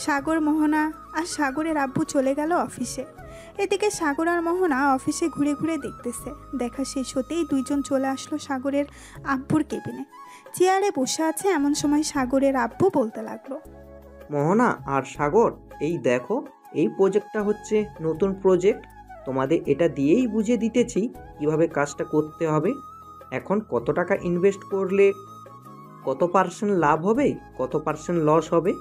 সাগর, মোহনা আর সাগরের আব্বু চলে গেল অফিসে। এদিকে সাগর আর মোহনা অফিসে ঘুরে ঘুরে দেখতেছে। দেখা শেষ হতেই দুইজন চলে আসলো সাগরের আব্বুর কেবিনে। চেয়ারে বসে আছে। এমন সময় সাগরের আব্বু বলতে লাগলো, মোহনা আর সাগর, এই দেখো, এই প্রজেক্টটা হচ্ছে নতুন প্রজেক্ট। তোমাদের এটা দিয়েই বুঝিয়ে দিতেছি কিভাবে কাজটা করতে হবে। এখন কত টাকা ইনভেস্ট করলে কত পার্সেন্ট লাভ হবে, কত পার্সেন্ট লস হবে।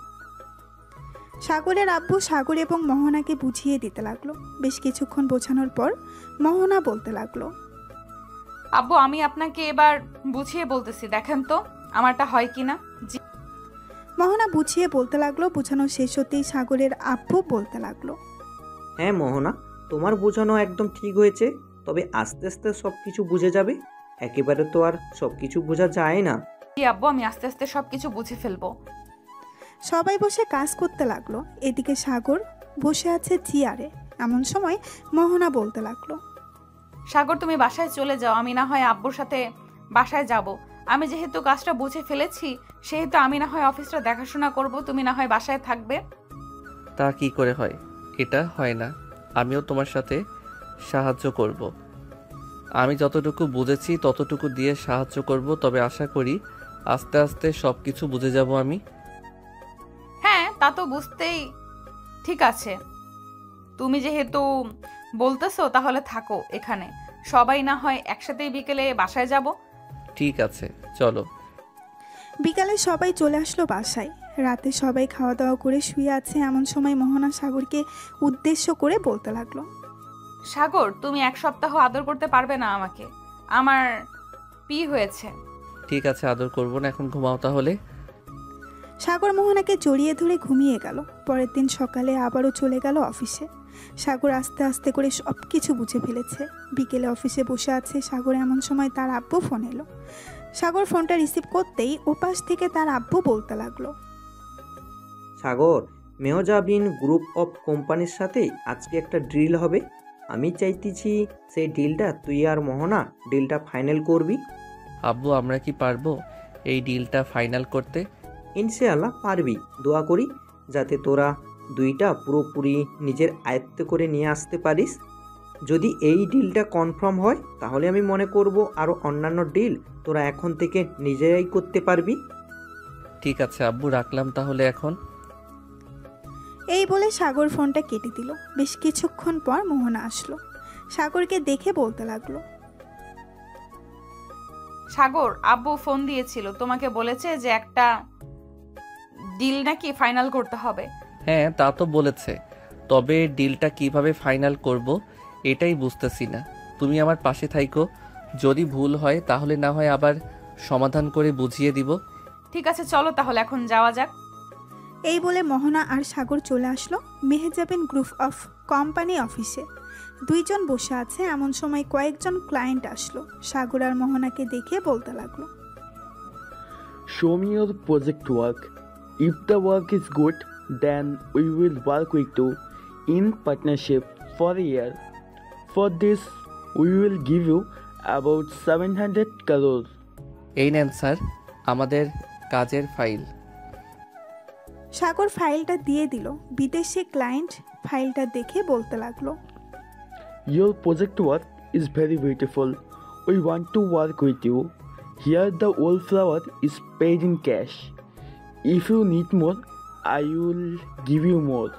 সাগরের আব্বু সাগর এবং মোহনাকে বুঝিয়ে দিতে লাগলো। বেশ কিছুক্ষণ বোঝানোর পর মোহনা বলতে লাগলো, আব্বু, আমি আপনাকে এবার বুঝিয়ে বলতেছি, দেখেন তো আমারটা হয় কিনা। মোহনা বুঝিয়ে বলতে লাগলো। বোঝানো শেষ হতেই সাগরের আব্বু বলতে লাগলো, হ্যাঁ মোহনা, তোমার বোঝানো একদম ঠিক হয়েছে, তবে আস্তে আস্তে সব কিছু বুঝে যাবে। একেবারে তো আর সব কিছু বোঝা যায় না। কি আব্বু, আমি আস্তে আস্তে সবকিছু বুঝে ফেলবো। সবাই বসে কাজ করতে লাগলো। এদিকে সাগর বসে আছে চেয়ারে। এমন সময় মোহনা বলতে লাগলো, সাগর, তুমি বাসায় চলে যাও, আমি না হয় আব্বুর সাথে বাসায় যাব। আমি যেহেতু কাজটা বুঝে ফেলেছি, সেহেতু আমি না হয় অফিসটা দেখাশোনা করব, তুমি না হয় বাসায় থাকবে। তা কি করে হয়? এটা হয় না। আমিও তোমার সাথে সাহায্য করব। আমি যতটুকু বুঝেছি ততটুকু দিয়ে সাহায্য করব, তবে আশা করি আস্তে আস্তে সব কিছু বুঝে যাব আমি। হ্যাঁ, তা তো বুঝতেই। ঠিক আছে, তুমি যেহেতু বলতেছো তাহলে থাকো এখানে। সবাই না হয় একসাথেই বিকেলে বাসায় যাব। ঠিক আছে, চলো। বিকালে সবাই চলে আসলো বাসায়। রাতে সবাই খাওয়া দাওয়া করে শুয়ে আছে। এমন সময় মোহনা সাগরকে উদ্দেশ্য করে বলতে লাগলো, সাগর, তুমি 1 সপ্তাহ আদর করতে পারবে না আমাকে? আমার পি হয়েছে। ঠিক আছে, আদর করব না, এখন ঘুমাও তাহলে। সাগর মোহনাকে জড়িয়ে ধরে ঘুমিয়ে গেল। পরের দিন সকালে আবারও চলে গেল অফিসে। সাগর আস্তে আস্তে করে সব কিছু বুঝে ফেলেছে। বিকেলে অফিসে বসে আছে সাগর। এমন সময় তার আব্বু ফোন এলো। সাগর ফোনটা রিসিভ করতেই ওপাশ থেকে তার আব্বু বলতে লাগলো, সাগর, মেহজাবিন গ্রুপ অফ কোম্পানির সাথে আজকে একটা ডিল হবে। আমি চাইতেছি সেই ডিলটা তুই আর মোহনা ডিলটা ফাইনাল করবি। আব্বু, আমরা কি পারবো এই ডিলটা ফাইনাল করতে? ইনশাআল্লাহ পারবি। দোয়া করি যাতে তোরা দুইটা পুরোপুরি নিজের আয়ত্তে করে নিয়ে আসতে পারিস। যদি এই ডিলটা কনফার্ম হয়, তাহলে আমি মনে করব আরও অন্যান্য ডিল তোরা এখন থেকে নিজেরাই করতে পারবি। ঠিক আছে আব্বু, রাখলাম তাহলে এখন। এই বলে সাগর ফোনটা কেটে দিল। বেশ কিছুক্ষণ পর মোহনা আসলো। সাগরকে দেখে বলতে লাগলো, সাগর, আব্বু ফোন দিয়েছিল, তোমাকে বলেছে যে একটা ডিল নাকি ফাইনাল করতে হবে। হ্যাঁ, তা তো বলেছে, তবে ডিলটা কিভাবে ফাইনাল করব এটাই বুঝতেছি না। তুমি আমার পাশে থাইকো, যদি ভুল হয় তাহলে না হয় আবার সমাধান করে বুঝিয়ে দিব। ঠিক আছে, চলো তাহলে এখন যাওয়া যাক। এই বলে মোহনা আর সাগর চলে আসলো মেহেজাবিন গ্রুপ অফ কোম্পানি অফিসে। দুইজন বসে আছে, এমন সময় কয়েকজন ক্লায়েন্ট আসলো। সাগর আর মোহনাকে দেখে বলতে লাগলো, Show me your project work. If the work is good, then we will work with you in partnership for a year. For this, we will give you about 700 crores. এই নেন স্যার আমাদের কাজের file. সাগর ফাইলটা দিয়ে দিল। বিদেশি client ফাইলটা দেখে বলতে লাগলো, Your project work is very beautiful. We want to work with you. Here the wallflower is paid in cash. If you need more, I will give you more.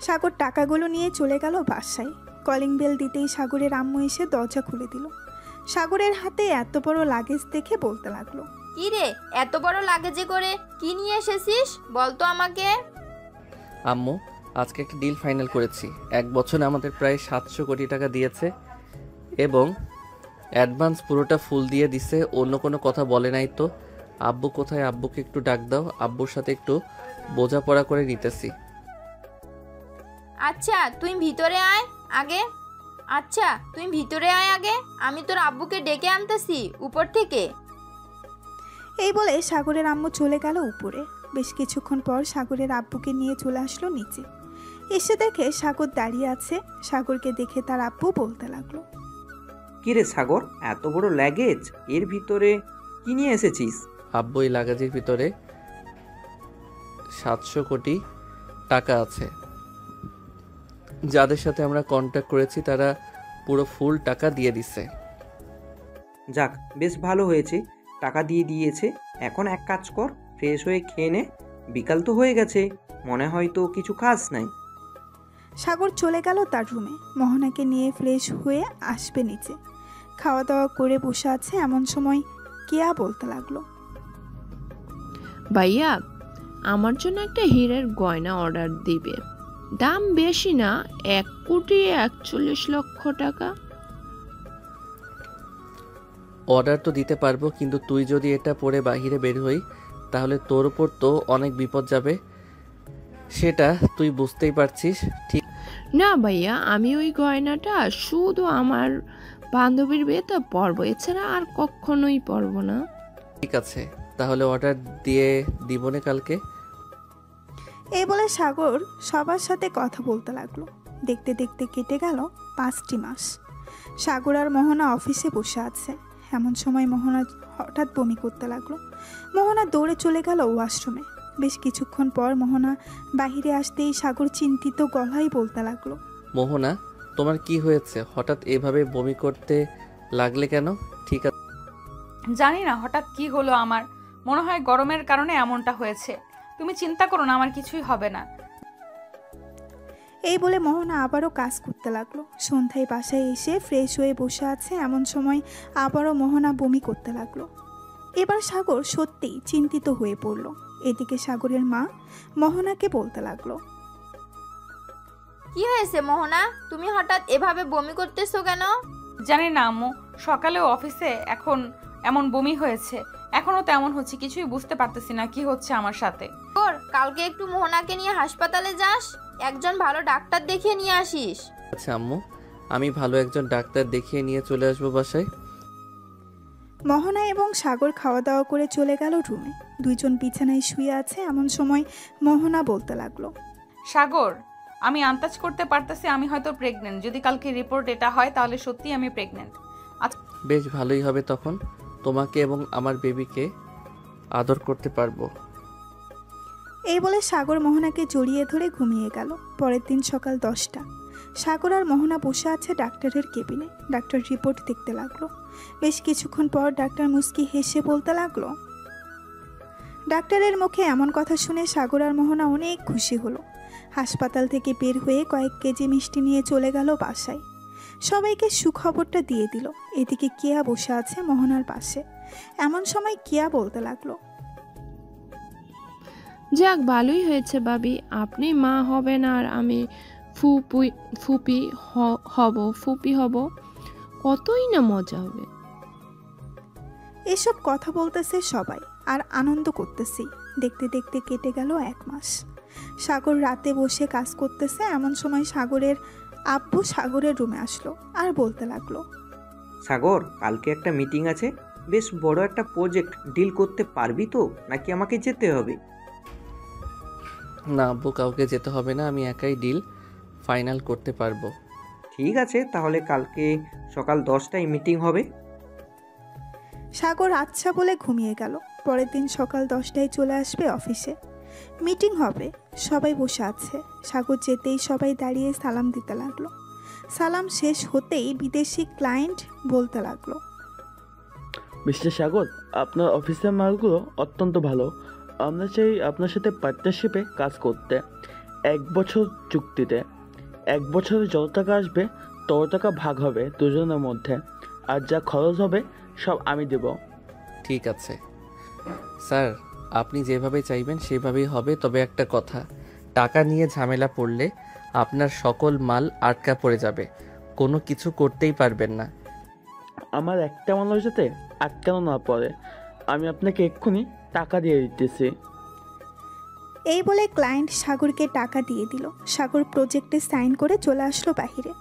সাগর টাকাগুলো নিয়ে চলে গেল বাসায়। কলিং বেল দিতেই সাগরের আম্মু এসে দরজা খুলে দিল। সাগরের হাতে এত বড় লাগেজ দেখে বলতে লাগলো, কি রে, এত বড় লাগেজে করে কি নিয়ে এসেছিস বলতো আমাকে? আম্মু আজকে একটা ডিল ফাইনাল করেছি। 1 বছরে আমাদের প্রায় 700 কোটি টাকা দিয়েছে এবং অ্যাডভান্স পুরোটা ফুল দিয়ে দিছে। অন্য কোনো কথা বলে নাই তো? আব্বু কোথায়? আব্বুকে একটু ডাক দাও, আব্বুর সাথে একটু বোঝাপড়া করে নিতেছি। আচ্ছা তুই ভিতরে আয় আগে। আমি তোর আব্বুকে ডেকে আনতেছি উপর থেকে। এই বলে সাগরের আম্মু চলে গেল উপরে। বেশ কিছুক্ষণ পর সাগরের আব্বুকে নিয়ে চলে আসলো নিচে। এসে দেখে সাগর দাঁড়িয়ে আছে। সাগরকে দেখে তার আব্বু বলতে লাগলো, কিরে সাগর, এত বড় লাগেজ, এর ভিতরে কি নিয়ে এসেছিস? আব্বু এই লাগেজের ভিতরে 700 কোটি টাকা আছে। যাদের সাথে আমরা কন্ট্যাক্ট করেছি তারা পুরো ফুল টাকা দিয়ে দিছে। যাক, বেশ ভালো হয়েছে, টাকা দিয়ে দিয়েছে। এখন এক কাজ কর, ফ্রেশ হয়ে খেয়ে নে। বিকাল তো হয়ে গেছে, মনে হয় তো কিছু খাস নাই। সাগর চলে গেল তার রুমে। মোহনাকে নিয়ে ফ্রেশ হয়ে আসবে নিচে। খাওয়া দাওয়া করে বসে আছে, এমন সময় কেয়া বলতে লাগলো, ভাইয়া আমার জন্য একটা হীরের গয়না অর্ডার দিবে। দাম বেশি না, 1,41,00,000 টাকা। অর্ডার তো দিতে পারবো, কিন্তু তুই যদি এটা পরে বাহিরে বের হই তাহলে তোর উপর তো অনেক বিপদ যাবে, সেটা তুই বুঝতেই পারছিস। ঠিক না ভাইয়া, আমি ওই গয়নাটা শুধু আমার বান্ধবীর বিয়েতে পরবো, এছাড়া আর কখনোই পরবো না। ঠিক আছে, তাহলে অর্ডার দিয়ে দিবনে কালকে। এই বলে সাগর সবার সাথে কথা বলতে লাগলো। দেখতে দেখতে কেটে গেল 5টি মাস। সাগর আর মোহনা অফিসে বসে আছে। এমন সময় মোহনা হঠাৎ বমি করতে লাগলো। মোহনা দৌড়ে চলে গেল ওয়াশরুমে। বেশ কিছুক্ষণ পর মোহনা বাহিরে আসতেই সাগর চিন্তিত গলায় বলতে লাগলো, মোহনা তোমার কি হয়েছে? হঠাৎ এভাবে বমি করতে লাগলে কেন? ঠিক আছে, জানি না হঠাৎ কি হলো আমার, মনে হয় গরমের কারণে এমনটা হয়েছে। তুমি চিন্তা করো না, আমার কিছুই হবে না। এই বলে মোহনা আবারও কাজ করতে লাগলো। সন্ধ্যায় বাসায় এসে ফ্রেশ হয়ে বসে আছে, এমন সময় আবারও মোহনা বমি করতে লাগলো। এবার সাগর সত্যিই চিন্তিত হয়ে পড়ল। এদিকে সাগরের মা মোহনাকে বলতে লাগলো, কি হয়েছে মোহনা, তুমি হঠাৎ এভাবে বমি করতেছো কেন? জানি না আম্মু, সকালেও অফিসে এখন এমন বমি হয়েছে, এখনো তেমন হচ্ছে, কিছুই বুঝতে পারতেছি না কি হচ্ছে আমার সাথে। তোর কালকে একটু মোহনাকে নিয়ে হাসপাতালে যাস, একজন ভালো ডাক্তার দেখিয়ে নিয়ে আসিস। আচ্ছা আম্মু, আমি ভালো একজন ডাক্তার দেখিয়ে নিয়ে চলে আসবো বাসায়। মোহনা এবং সাগর খাওয়া দাওয়া করে চলে গেল রুমে। দুইজন বিছানায় শুয়ে আছে, এমন সময় মোহনা বলতে লাগলো, সাগর আমি আন্দাজ করতে পারতেছি আমি হয়তো প্রেগনেন্ট। যদি কালকে রিপোর্ট এটা হয় তাহলে সত্যি আমি প্রেগনেন্ট। বেশ ভালোই হবে, তখন তোমাকে এবং আমার বেবিকে আদর করতে পারবো। এই বলে সাগর মোহনাকে জড়িয়ে ধরে ঘুমিয়ে গেল। পরের দিন সকাল 10টা। সাগর আর মোহনা বসে আছে ডাক্তারের কেবিনে। ডাক্তার রিপোর্ট দেখতে লাগলো। বেশ কিছুক্ষণ পর ডাক্তার মুস্কি হেসে বলতে লাগলো, ডাক্তারের মুখে এমন কথা শুনে সাগর আর মোহনা অনেক খুশি হলো। হাসপাতাল থেকে বের হয়ে কয়েক কেজি মিষ্টি নিয়ে চলে গেল বাসায়। সবাইকে সুখবরটা দিয়ে দিল। এদিকে কেয়া বসে আছে মোহনার পাশে। এমন সময় কেয়া বলতে লাগলো, যাক ভালোই হয়েছে ভাবি, আপনি মা হবেন আর আমি ফুপি হব, কতই না মজা হবে। এসব কথা বলতেছে সবাই আর আনন্দ করতেছি। দেখতে দেখতে কেটে গেল 1 মাস। সাগর রাতে বসে কাজ করতেছে, এমন সময় সাগরের আব্বু সাগরের রুমে আসলো আর বলতে লাগলো, সাগর, কালকে একটা মিটিং আছে, বেশ বড় একটা প্রজেক্ট ডিল করতে পারবি তো, নাকি আমাকে যেতে হবে? না আব্বু, কাউকে যেতে হবে না, আমি একাই ডিল ফাইনাল করতে পারবো। ঠিক আছে, তাহলে কালকে সকাল 10টায় মিটিং হবে। সাগর আচ্ছা বলে ঘুমিয়ে গেল। পরের দিন সকাল 10টায় চলে আসবে অফিসে। মিটিং হবে, সবাই বসে আছে। সাগর যেতেই সবাই দাঁড়িয়ে সালাম দিতে লাগলো। সালাম শেষ হতেই বিদেশি ক্লায়েন্ট বলতে লাগলো, মিস্টার সাগর, আপনার অফিসের মালগুলো অত্যন্ত ভালো। আমরা চাই আপনার সাথে পার্টনারশিপে কাজ করতে, 1 বছর চুক্তিতে। 1 বছরে যত টাকা আসবে তত টাকা ভাগ হবে দুজনের মধ্যে, আর যা খরচ হবে সব আমি দেব। ঠিক আছে স্যার, আপনি যেভাবে চাইবেন সেভাবেই হবে। তবে একটা কথা, টাকা নিয়ে ঝামেলা পড়লে আপনার সকল মাল আটকা পড়ে যাবে, কোনো কিছু করতেই পারবেন না। আমার একটা মানুষ যাতে আটকানো না পড়ে, আমি আপনাকে এক্ষুনি টাকা দিয়ে দিতেছি। এই বলে ক্লায়েন্ট সাগরকে টাকা দিয়ে দিল। সাগর প্রজেক্টে সাইন করে চলে আসলো বাহিরে।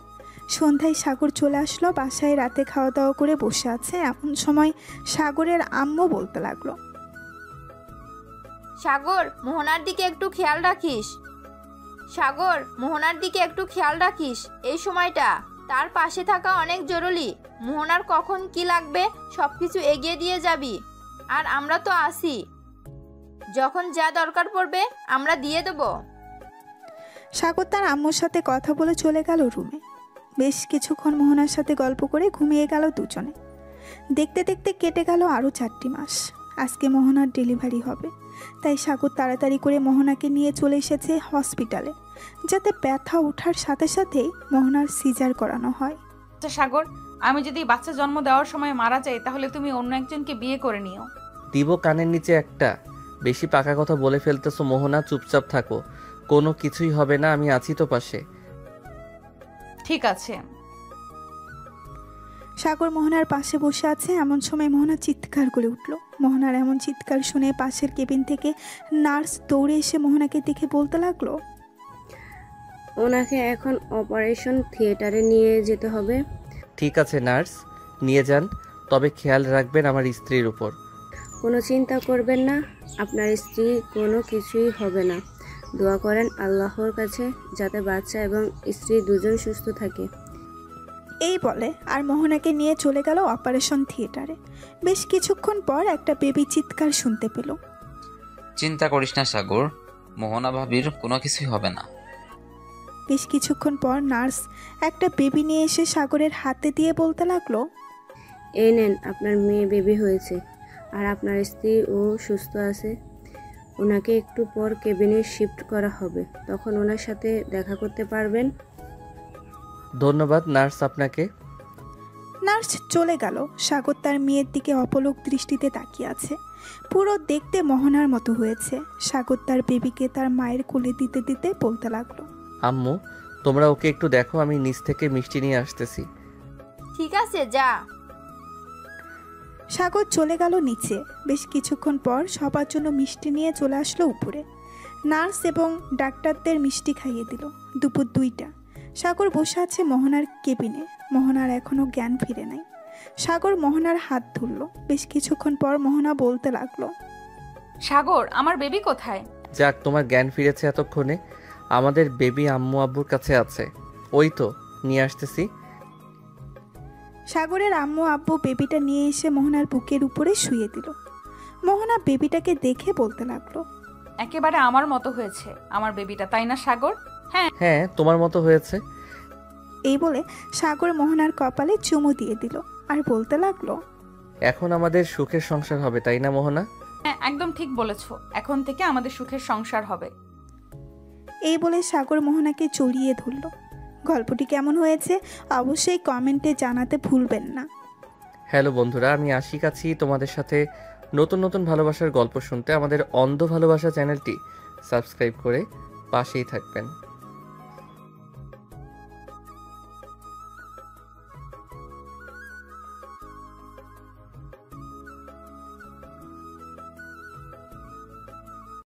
সন্ধ্যায় সাগর চলে আসলো বাসায়। রাতে খাওয়া দাওয়া করে বসে আছে, এমন সময় সাগরের আম্মু বলতে লাগলো, সাগর, মোহনার দিকে একটু খেয়াল রাখিস। সাগর, মোহনার দিকে একটু খেয়াল রাখিস। এই সময়টা তার পাশে থাকা অনেক জরুরি। মোহনার কখন কি লাগবে সব কিছু এগিয়ে দিয়ে যাবি, আর আমরা তো আছি, যখন যা দরকার পড়বে আমরা দিয়ে দেবো। সাগর তার আম্মুর সাথে কথা বলে চলে গেল রুমে। বেশ কিছুক্ষণ মোহনার সাথে গল্প করে ঘুমিয়ে গেল দুজনে। দেখতে দেখতে কেটে গেল আরও 4টি মাস। আজকে মোহনার ডেলিভারি হবে, তাই সাগর তাড়াতাড়ি করে মোহনাকে নিয়ে চলে এসেছে হসপিটালে, যাতে ব্যথা ওঠার সাথে সাথেই মোহনার সিজার করানো হয়। আচ্ছা সাগর, আমি যদি বাচ্চা জন্ম দেওয়ার সময় মারা যাই তাহলে তুমি অন্য একজনকে বিয়ে করে নিও। দিব কানের নিচে একটা। বেশি পাকা কথা বলে ফেলতেছো মোহনা, চুপচাপ থাকো, কোনো কিছুই হবে না, আমি আছি তো পাশে। ঠিক আছে। সাগর মোহনার পাশে বসে আছে, এমন সময় মোহনা চিৎকার করে উঠল। মোহনার এমন চিৎকার শুনে পাশের কেবিন থেকে নার্স দৌড়ে এসে মোহনাকে দেখে বলতে লাগলো, ওনাকে এখন অপারেশন থিয়েটারে নিয়ে যেতে হবে। ঠিক আছে নার্স, নিয়ে যান, তবে খেয়াল রাখবেন আমার স্ত্রীর উপর। কোনো চিন্তা করবেন না, আপনার স্ত্রী কোনো কিছুই হবে না। দোয়া করেন আল্লাহর কাছে যাতে বাচ্চা এবং স্ত্রী দুজন সুস্থ থাকে। এই বলে আর মোহনাকে নিয়ে চলে গেল অপারেশন থিয়েটারে। বেশ কিছুক্ষণ পর একটা বেবি চিৎকার শুনতে পেল। চিন্তা করিস না সাগর, মোহনা ভাবির কোনো কিছুই হবে না। বেশ কিছুক্ষণ পর নার্স একটা বেবি নিয়ে এসে সাগরের হাতে দিয়ে বলতে লাগলো, এই নেন, আপনার মেয়ে বেবি হয়েছে আর আপনার স্ত্রী ও সুস্থ আছে। ওনাকে একটু পর কেবিনে শিফট করা হবে, তখন ওনার সাথে দেখা করতে পারবেন। ধন্যবাদ নার্স আপনাকে। নার্স চলে গেল। সাগর তার মেয়ের দিকে অপলক দৃষ্টিতে তাকিয়ে আছে। পুরো দেখতে মোহনার মতো হয়েছে। সাগর তার বেবিকে তার মায়ের কোলে দিতে দিতে বলতে লাগলো, আম্মু, তোমরা ওকে একটু দেখো, আমি নিচ থেকে মিষ্টি নিয়ে আসতেছি। ঠিক আছে, যা। সাগর চলে গেল নিচে। বেশ কিছুক্ষণ পর সবার জন্য মিষ্টি নিয়ে চলে আসলো উপরে। নার্স এবং ডাক্তারদের মিষ্টি খাইয়ে দিল। দুপুর 2টা। সাগর বসে আছে মোহনার কেবিনে। মোহনার এখনো জ্ঞান ফিরে নাই। সাগর মোহনার হাত ধরল। বেশ কিছুক্ষণ পর মোহনা বলতে লাগলো, সাগর, আমার বেবি কোথায়? যাক, তোমার জ্ঞান ফিরেছে এতক্ষণে। আমাদের বেবি আম্মু আব্বুর কাছে আছে, ওই তো নিয়ে আসতেছি। সাগরের আম্মু আব্বু বেবিটা নিয়ে এসে মোহনার বুকের উপরে শুয়ে দিল। মোহনা বেবিটাকে দেখে বলতে লাগলো, একেবারে আমার মতো হয়েছে আমার বেবিটা, তাই না সাগর? হ্যাঁ হ্যাঁ, তোমার মতো হয়েছে। এই বলে সাগর মোহনার কপালে চুমু দিয়ে দিল আর বলতে লাগলো, এখন আমাদের সুখের সংসার হবে, তাই না মোহনা? হ্যাঁ, একদম ঠিক বলেছো, এখন থেকে আমাদের সুখের সংসার হবে। এই বলে সাগর মোহনাকে জড়িয়ে ধরল। গল্পটি কেমন হয়েছে অবশ্যই কমেন্টে জানাতে ভুলবেন না। হ্যালো বন্ধুরা, আমি আশিক আছি তোমাদের সাথে নতুন নতুন ভালোবাসার গল্প শুনতে। আমাদের অন্ধ ভালোবাসা চ্যানেলটি সাবস্ক্রাইব করে পাশেই থাকবেন।